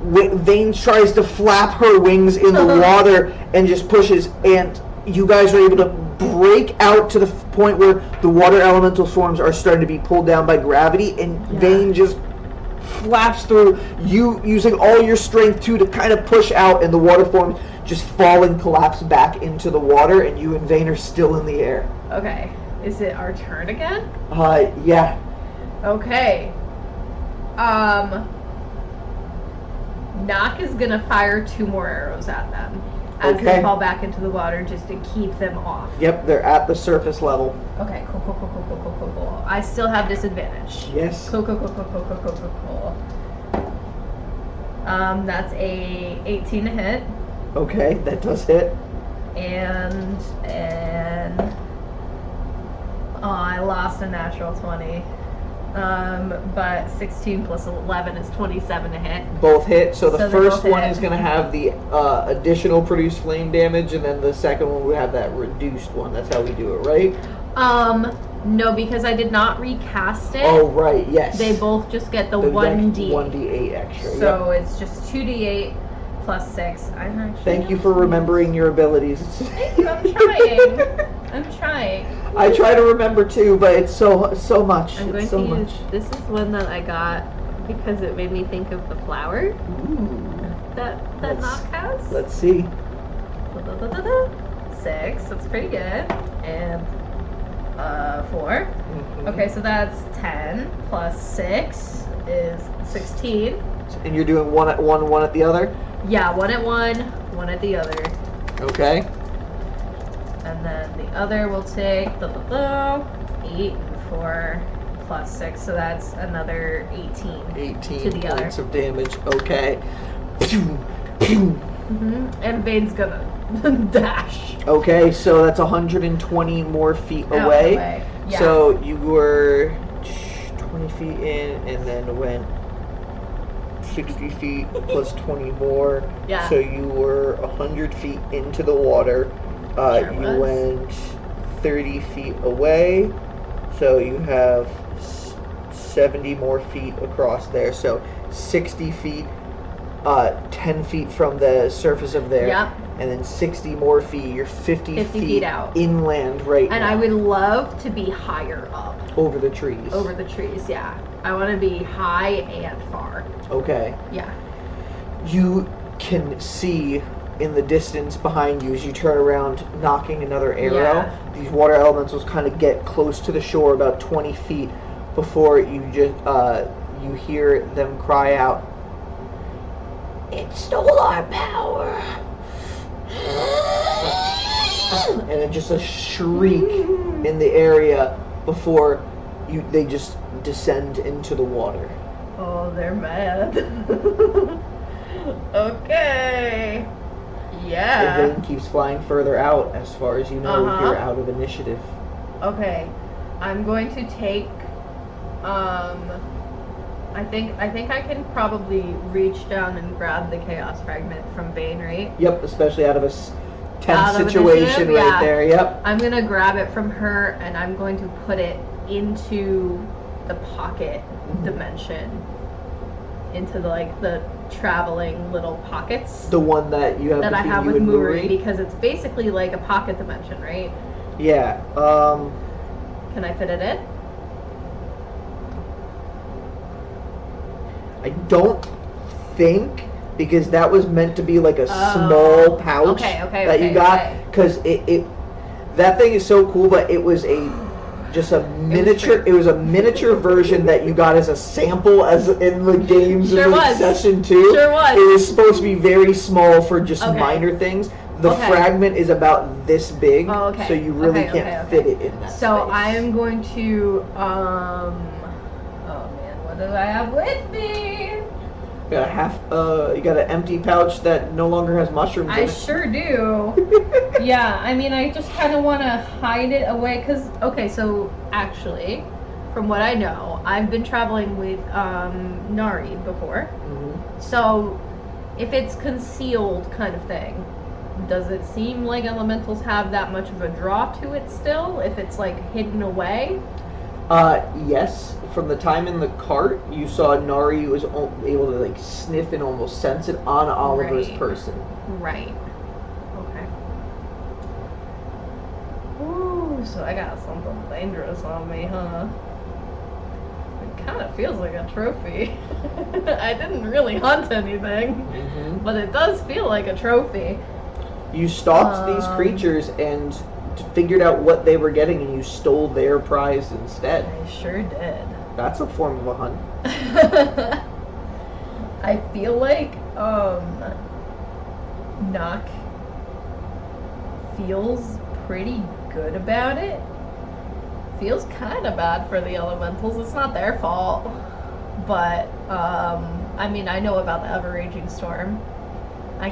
Vane tries to flap her wings in the water and just pushes, and you guys are able to break out to the point where the water elemental forms are starting to be pulled down by gravity, and Yeah. Vane just flaps through, you using all your strength too to kind of push out, and the water forms just fall and collapse back into the water, and you and Vane are still in the air. Okay. Is it our turn again? Yeah. Okay. Nock is gonna fire 2 more arrows at them as Okay. they fall back into the water just to keep them off. Yep, they're at the surface level. Okay, cool. I still have disadvantage. Yes. Cool. That's a 18 to hit, Okay, that does hit. and I lost a natural 20. But 16 plus 11 is 27 to hit. Both hit. So the So they first both one hit. is going to have the additional produced flame damage, and then the second one would have that reduced one. That's how we do it, right? No, because I did not recast it. Oh, right. Yes. They both just get the The 1d8. 1d8 extra. So it's just 2d8 plus 6. I'm actually Thank you for remembering your abilities. Thank you. I'm trying. I try to remember too, but it's so much. I'm going It's so to use. much. This is one that I got because it made me think of the flower Ooh. that Let's- Nock has. Let's see. 6. That's pretty good. And 4. Mhm. Okay, so that's 10 plus 6 is 16. And you're doing one at one at the other? Yeah, 1 at one, 1 at the other. Okay. And then the other will take 8 and 4 plus 6, so that's another 18. 18 To the other. points of damage. Okay. Pew, pew. And Vane's gonna dash Okay, so that's 120 more feet out of the away. way. Yeah. So you were 20 feet in and then went 60 feet plus 20 more. Yeah. So you were 100 feet into the water. Sure You was. went 30 feet away. So you have 70 more feet across there. So 60 feet, 10 feet from the surface of there. Yep. And then 60 more feet. You're 50 feet out. inland right And now. I would love to be higher up Over the trees. over the trees, yeah. I want to be high and far. Okay. Yeah. You can see in the distance behind you as you turn around, knocking another arrow. Yeah. These water elementals kind of get close to the shore, about 20 feet, before you just you hear them cry out, "It stole our power!" And then just a shriek in the area before they just descend into the water. Oh, they're mad. Okay. The Yeah. vane keeps flying further out. As far as you know, Uh-huh. you're out of initiative. Okay. I'm going to take I think I can probably reach down and grab the chaos fragment from Vane, right? Yep, especially out of a tense Out of situation initiative, right yeah. there. Yep. I'm gonna grab it from her and I'm going to put it into the pocket Mhm. dimension. into the traveling little pockets The one that you have that I between have you with and Muri, because it's basically like a pocket dimension, right? Yeah. Can I fit it in? I don't think, because that was meant to be like a small pouch that you got, because that thing is so cool, but it was just a miniature. It was a miniature version that you got as a sample, as in the games Sure in was. session 2. Sure was. It was supposed to be very small for just minor things. The fragment is about this big, so you really can't fit it in that So space. I am going to oh man, what do I have with me? You got an empty pouch that no longer has mushrooms in I it. sure do. Yeah, I mean, I just kind of want to hide it away because, so actually, from what I know, I've been traveling with Nari before. Mm-hmm. So if it's concealed kind of thing, does it seem like elementals have that much of a draw to it still if it's like hidden away? Yes. From the time in the cart, you saw Nari was able to like sniff and almost sense it on Oliver's person. Right. Okay. Ooh, so I got something dangerous on me, huh? It kind of feels like a trophy. I didn't really hunt anything, but it does feel like a trophy. You stalked these creatures and figured out what they were getting, and you stole their prize instead. I sure did. That's a form of a hunt. I feel like Nock feels pretty good about it. Feels kind of bad for the elementals. It's not their fault, but I mean, I know about the ever-raging storm.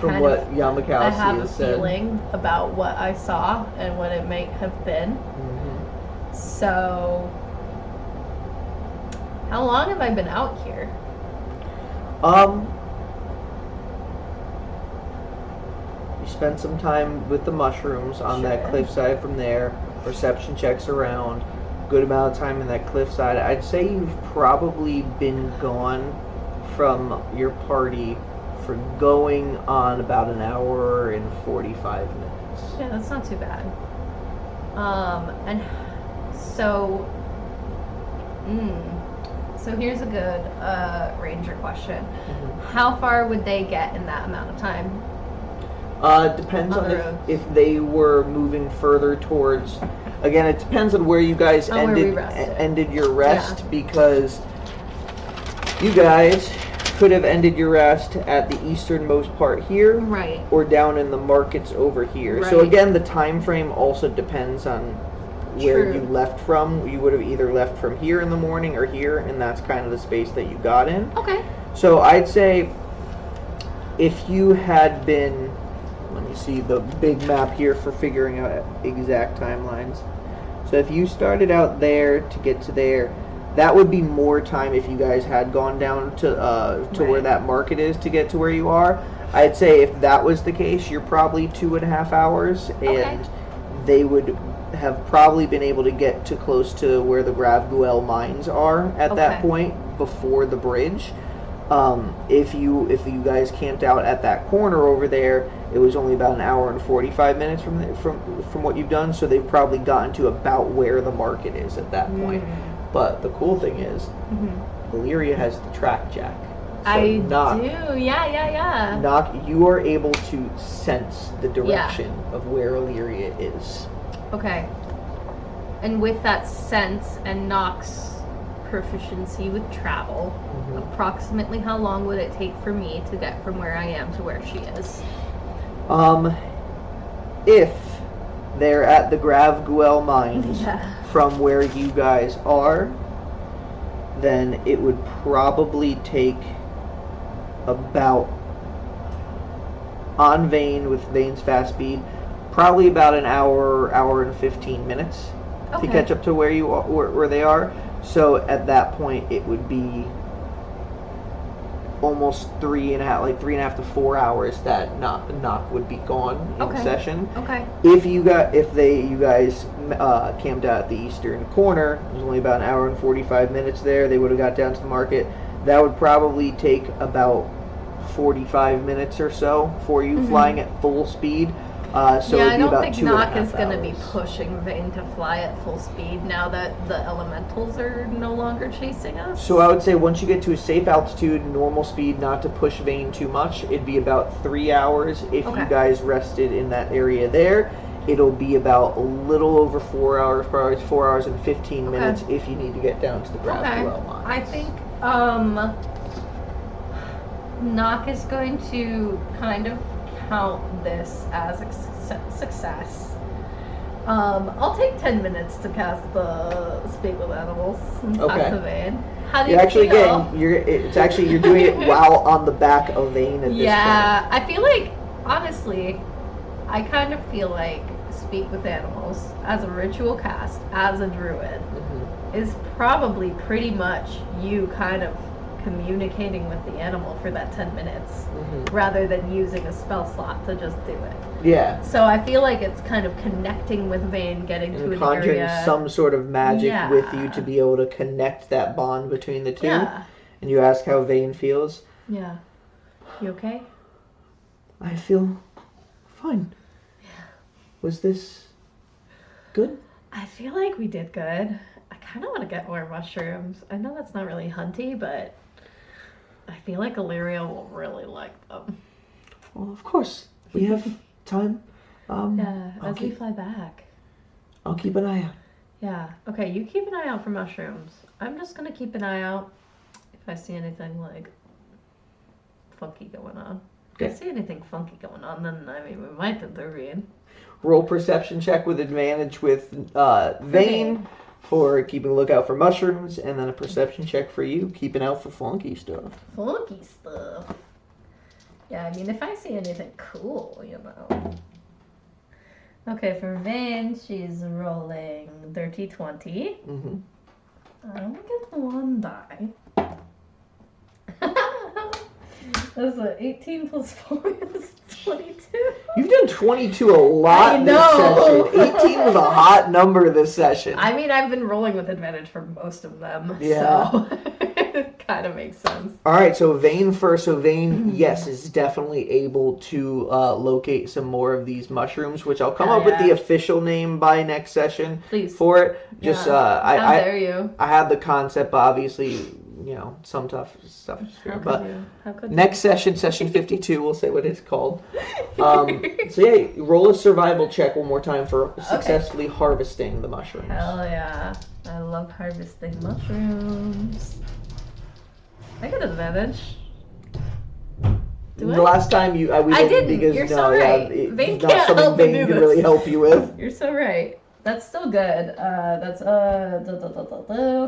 From what Yamakasi I have has a said. feeling about what I saw and what it may have been. Mm-hmm. So, how long have I been out here? You spent some time with the mushrooms on that cliffside. From there, perception checks around. Good amount of time in that cliffside. I'd say you've probably been gone from your party for going on about an hour and 45 minutes. Yeah, that's not too bad. And so, so here's a good ranger question. How far would they get in that amount of time? Depends on if they were moving further towards. Again, it depends on where you guys ended your rest, because you guys could have ended your rest at the easternmost part here, right, or down in the markets over here. Right. So again, the time frame also depends on where you left from. You would have either left from here in the morning or here, and that's kind of the space that you got in. Okay. So I'd say if you had been, let me see the big map here for figuring out exact timelines. So if you started out there to get to there, that would be more time if you guys had gone down to where that market is to get to where you are. I'd say if that was the case, you're probably 2.5 hours, and they would have probably been able to get to close to where the Gravguel mines are at that point before the bridge. If you guys camped out at that corner over there, it was only about an hour and 45 minutes from what you've done, so they've probably gotten to about where the market is at that point. But the cool thing is, Illyria has the track jack. So I Nock, do, yeah. Nock, you are able to sense the direction of where Illyria is. Okay. And with that sense and Nock's proficiency with travel, approximately how long would it take for me to get from where I am to where she is? If they're at the Gravguel mines from where you guys are, then it would probably take about, on Vane with Vane's fast speed, probably about an hour and 15 minutes to catch up to where you are, where they are. So at that point, it would be almost 3.5 to 4 hours that Nock would be gone in session. If you guys camped out at the eastern corner, it was only about an hour and 45 minutes there. They would have got down to the market. that would probably take about 45 minutes or so for you flying at full speed. So yeah, it'd I be don't about think 2.5 Nock is going to be hours. pushing Vane to fly at full speed now that the elementals are no longer chasing us. So I would say once you get to a safe altitude, normal speed, not to push Vane too much, it'd be about 3 hours. If you Okay. guys rested in that area there, it'll be about a little over 4 hours, probably 4 hours and 15 Okay. minutes if you need to get down to the Grav Okay. Dwell mines. I think Nock is going to kind of count this as a success. I'll take 10 minutes to cast the Speak with Animals and talk Okay. to Vane. How do you You're actually feel? getting you're doing it while on the back of Vane at this Yeah, I feel like, honestly, I kind of feel like Speak with Animals as a ritual cast, as a druid, point. is probably pretty much you kind of communicating with the animal for that 10 minutes rather than using a spell slot to just do it. Yeah. So I feel like it's kind of connecting with Vane, getting to And an conjuring area. some sort of magic Yeah. with you to be able to connect that bond between the two. Yeah. And you ask how Vane feels. Yeah. You okay? I feel fine. Yeah. Was this good? I feel like we did good. I kind of want to get more mushrooms. I know that's not really hunty, but I feel like Illyria will really like them. Well, of course. We have time. Yeah, I'll as we keep- fly back. I'll keep an eye out. Yeah. Okay, you keep an eye out for mushrooms. I'm just gonna keep an eye out if I see anything like funky going on. If I Okay. see anything funky going on, then I mean we might intervene. Roll perception check with advantage with Vane for keeping a lookout for mushrooms, and then a perception check for you, keeping out for funky stuff. Funky stuff. Yeah, I mean if I see anything cool, you know. Okay, for Vane, she's rolling dirty 20. Mm-hmm. I only get the one die. That's what, 18 plus 4 is 22? You've done 22 a lot I this know. session. 18 was a hot number this session. I mean, I've been rolling with advantage for most of them, Yeah. so it kind of makes sense. All right, so Vane first. So Vane, yes, is definitely able to locate some more of these mushrooms, which I'll come Hell up with the yeah. official name by next session Please. for it. Just Yeah. How I dare you? I have the concept, but obviously, you know, some tough stuff. How But could you? How could next session, session 52, we'll say what it's called. So yeah, roll a survival check one more time for successfully harvesting the mushrooms. Hell yeah. I love harvesting mushrooms. I got advantage. Do The I? last time we I didn't. because You're no, so yeah, right. it's Vane not can't something help but Vane do can this. really help you with. You're so right. That's still good. That's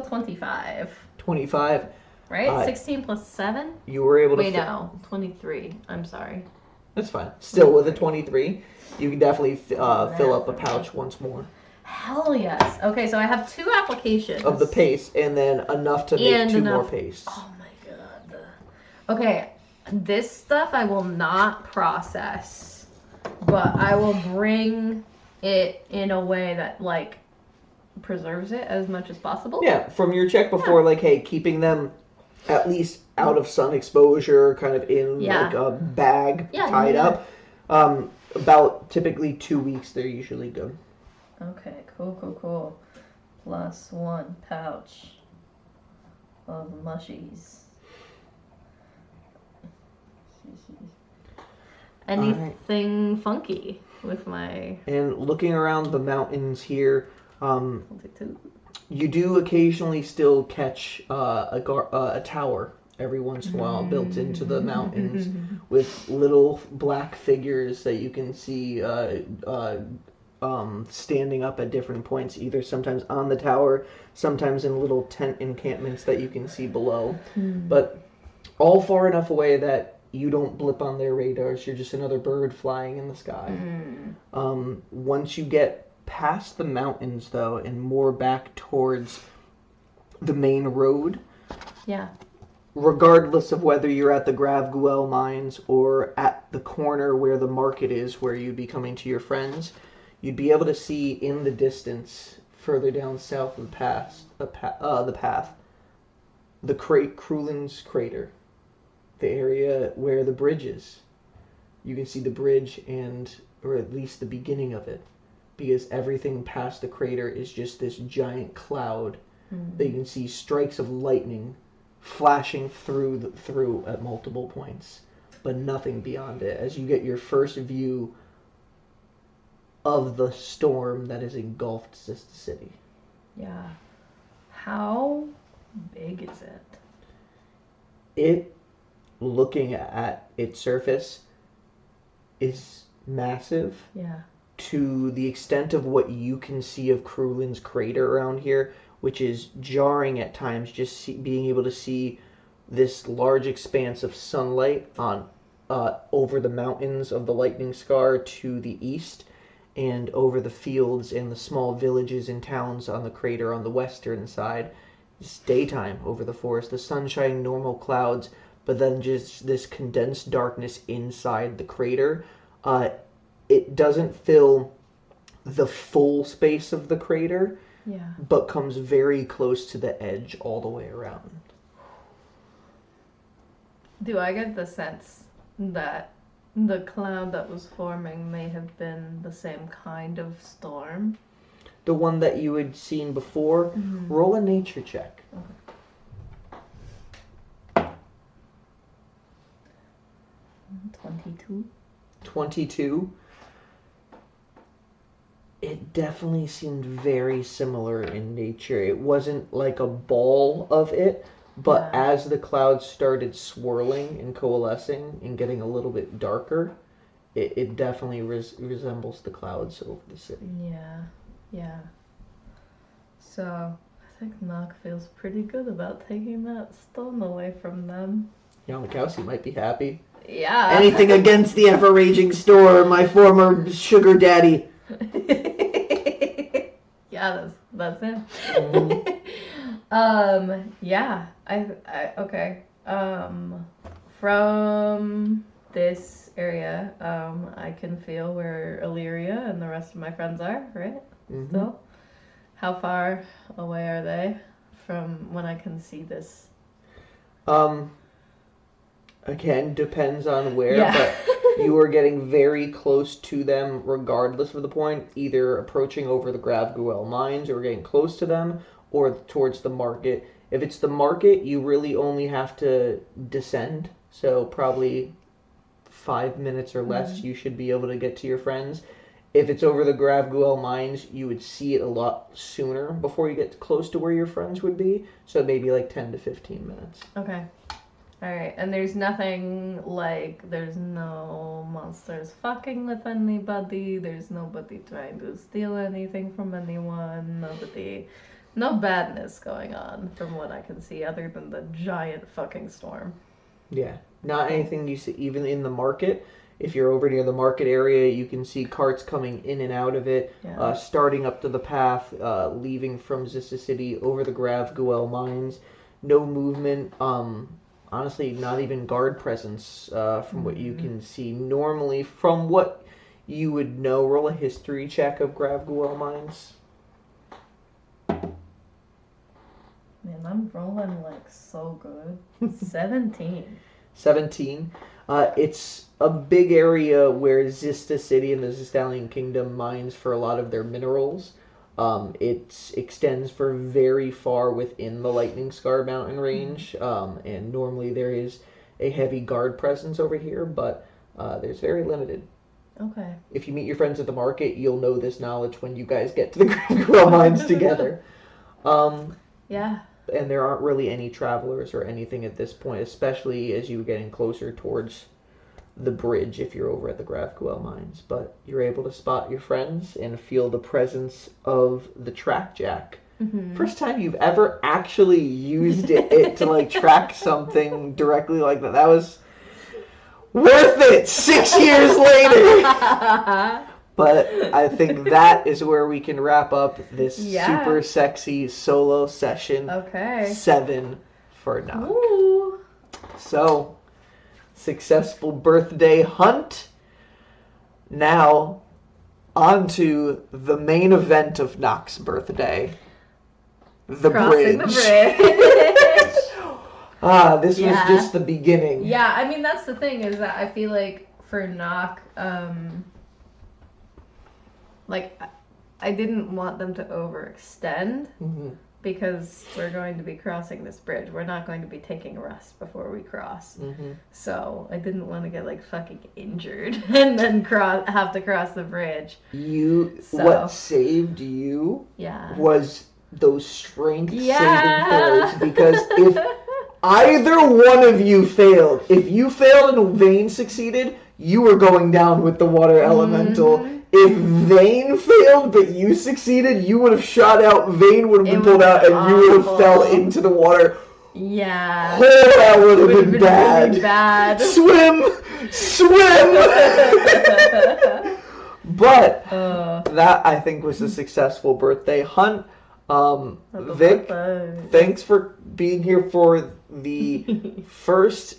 25. 25. Right? 16 plus 7? You were able to. Wait, no. 23. I'm sorry. That's fine. Still with a 23, you can definitely fill up a pouch once more Hell yes. Okay, so I have 2 applications. of the paste, and then enough to make And 2 more enough- paste. Oh my god. Okay, this stuff I will not process, but I will bring it in a way that, like, preserves it as much as possible. Yeah, from your check before, like, hey, keeping them at least out of sun exposure, kind of in like a bag tied up. About typically 2 weeks, they're usually good. Okay, cool. Plus 1 pouch of mushies. Anything funky with my... And looking around the mountains here, I'll take 2. you do occasionally still catch a tower every once in a while built into the mountains with little black figures that you can see standing up at different points, either sometimes on the tower, sometimes in little tent encampments that you can see below. But all far enough away that you don't blip on their radars. You're just another bird flying in the sky. Once you get past the mountains, though, and more back towards the main road, regardless of whether you're at the Gravguel mines or at the corner where the market is, where you'd be coming to your friends, you'd be able to see in the distance, further down south of the path, the Krulin's crater, the area where the bridge is. You can see the bridge or at least the beginning of it, because everything past the crater is just this giant cloud that you can see strikes of lightning flashing through at multiple points, but nothing beyond it. As you get your first view of the storm that has engulfed Zista City. Yeah. How big is it? It, looking at its surface, is massive. Yeah. To the extent of what you can see of Krulin's crater around here, which is jarring at times, just being able to see this large expanse of sunlight on over the mountains of the lightning scar to the east, and over the fields and the small villages and towns on the crater on the western side. It's daytime over the forest, the sunshine, normal clouds, but then just this condensed darkness inside the crater. It doesn't fill the full space of the crater, but comes very close to the edge all the way around. Do I get the sense that the cloud that was forming may have been the same kind of storm? The one that you had seen before, roll a nature check. Okay. 22. 22. It definitely seemed very similar in nature. It wasn't like a ball of it, but as the clouds started swirling and coalescing and getting a little bit darker, it definitely resembles the clouds over the city. Yeah. So, I think Nock feels pretty good about taking that stone away from them. Yamakowski might be happy. Yeah. Anything against the ever-raging storm, my former sugar daddy. Yeah, that's him. Yeah, I okay. From this area, I can feel where Illyria and the rest of my friends are, right? Still? How far away are they from when I can see this? Again, depends on where, but you are getting very close to them regardless of the point, either approaching over the Gravguel mines or getting close to them or towards the market. If it's the market, you really only have to descend, so probably 5 minutes or less you should be able to get to your friends. If it's over the Gravguel mines, you would see it a lot sooner before you get close to where your friends would be, so maybe like 10 to 15 minutes. Okay. Alright, and there's nothing like, there's no monsters fucking with anybody, there's nobody trying to steal anything from anyone, no badness going on from what I can see other than the giant fucking storm. Yeah, not anything you see even in the market. If you're over near the market area, you can see carts coming in and out of it, starting up to the path, leaving from Zista City over the Gravguel mines. No movement. Honestly, not even guard presence from what you can see. Normally, from what you would know, roll a history check of Gravguel mines. Man, I'm rolling like so good. 17. 17. It's a big area where Zista City and the Zistalian Kingdom mines for a lot of their minerals. It extends for very far within the Lightning Scar mountain range, and normally there is a heavy guard presence over here, but there's very limited. Okay. If you meet your friends at the market, you'll know this knowledge when you guys get to the Gravguel mines together. Yeah. And there aren't really any travelers or anything at this point, especially as you're getting closer towards the bridge if you're over at the Gravguel mines. But you're able to spot your friends and feel the presence of the track jack. First time you've ever actually used it to like track something directly like that. That was worth it 6 years later. But I think that is where we can wrap up this super sexy solo session. Okay. 7 for Nock. Ooh. So, successful birthday hunt. Now, on to the main event of Nock's birthday. The Crossing bridge. the bridge. This was Yeah. just the beginning. Yeah, I mean that's the thing is that I feel like for Nock, like I didn't want them to overextend Mhm. because we're going to be crossing this bridge. We're not going to be taking a rest before we cross. Mhm. So I didn't want to get like fucking injured and then have to cross the bridge. What saved you Yeah. was those strength saving Yeah. throws, because if either one of you failed, if you failed and Vane succeeded, you were going down with the water elemental. If Vane failed but you succeeded, you would have shot out, Vane would have been pulled out, and you would have fell into the water. Yeah. Oh, that would have been bad. Really bad. Swim! But that, I think, was a successful birthday hunt. Vic, thanks for being here for the first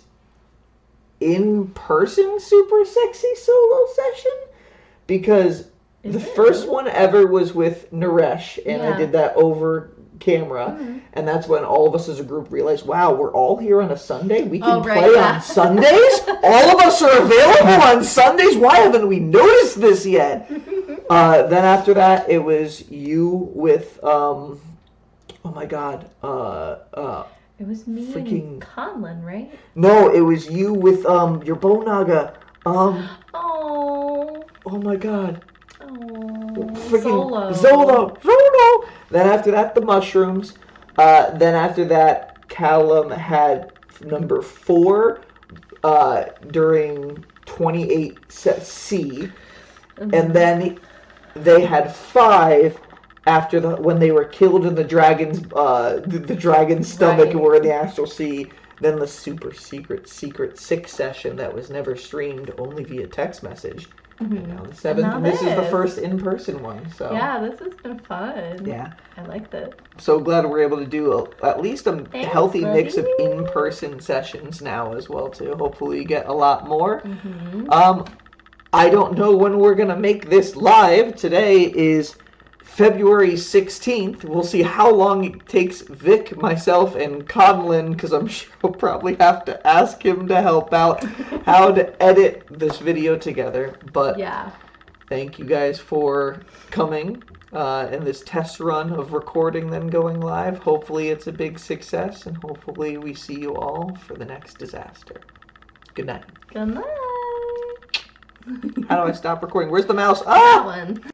in-person super sexy solo session, because the first one ever was with Naresh, and I did that over camera, and that's when all of us as a group realized, wow, we're all here on a Sunday? We can play on Sundays? All of us are available on Sundays? Why haven't we noticed this yet? Then after that, it was you with, oh my god, it was me and Conlon, right? No, it was you with your bow naga. Oh my god. Freaking Zolo. Then after that, the mushrooms. Then after that, Callum had number 4 during 28C, and then they had 5 after when they were killed in the dragon's the dragon's stomach and were in the astral sea. Then the super secret 6 session that was never streamed, only via text message. And now the 7th, and this is the first in-person one. So yeah, this has been fun. Yeah, I liked it. So glad we're able to do at least a healthy mix of in-person sessions now as well too. Hopefully we get a lot more. I don't know when we're gonna make this live. Today is February 16th. We'll see how long it takes Vic, myself, and Conlon, because I'm sure we'll probably have to ask him to help out how to edit this video together. But thank you guys for coming in this test run of recording then going live. Hopefully it's a big success, and hopefully we see you all for the next disaster. Good night. Good night. How do I stop recording? Where's the mouse? That one.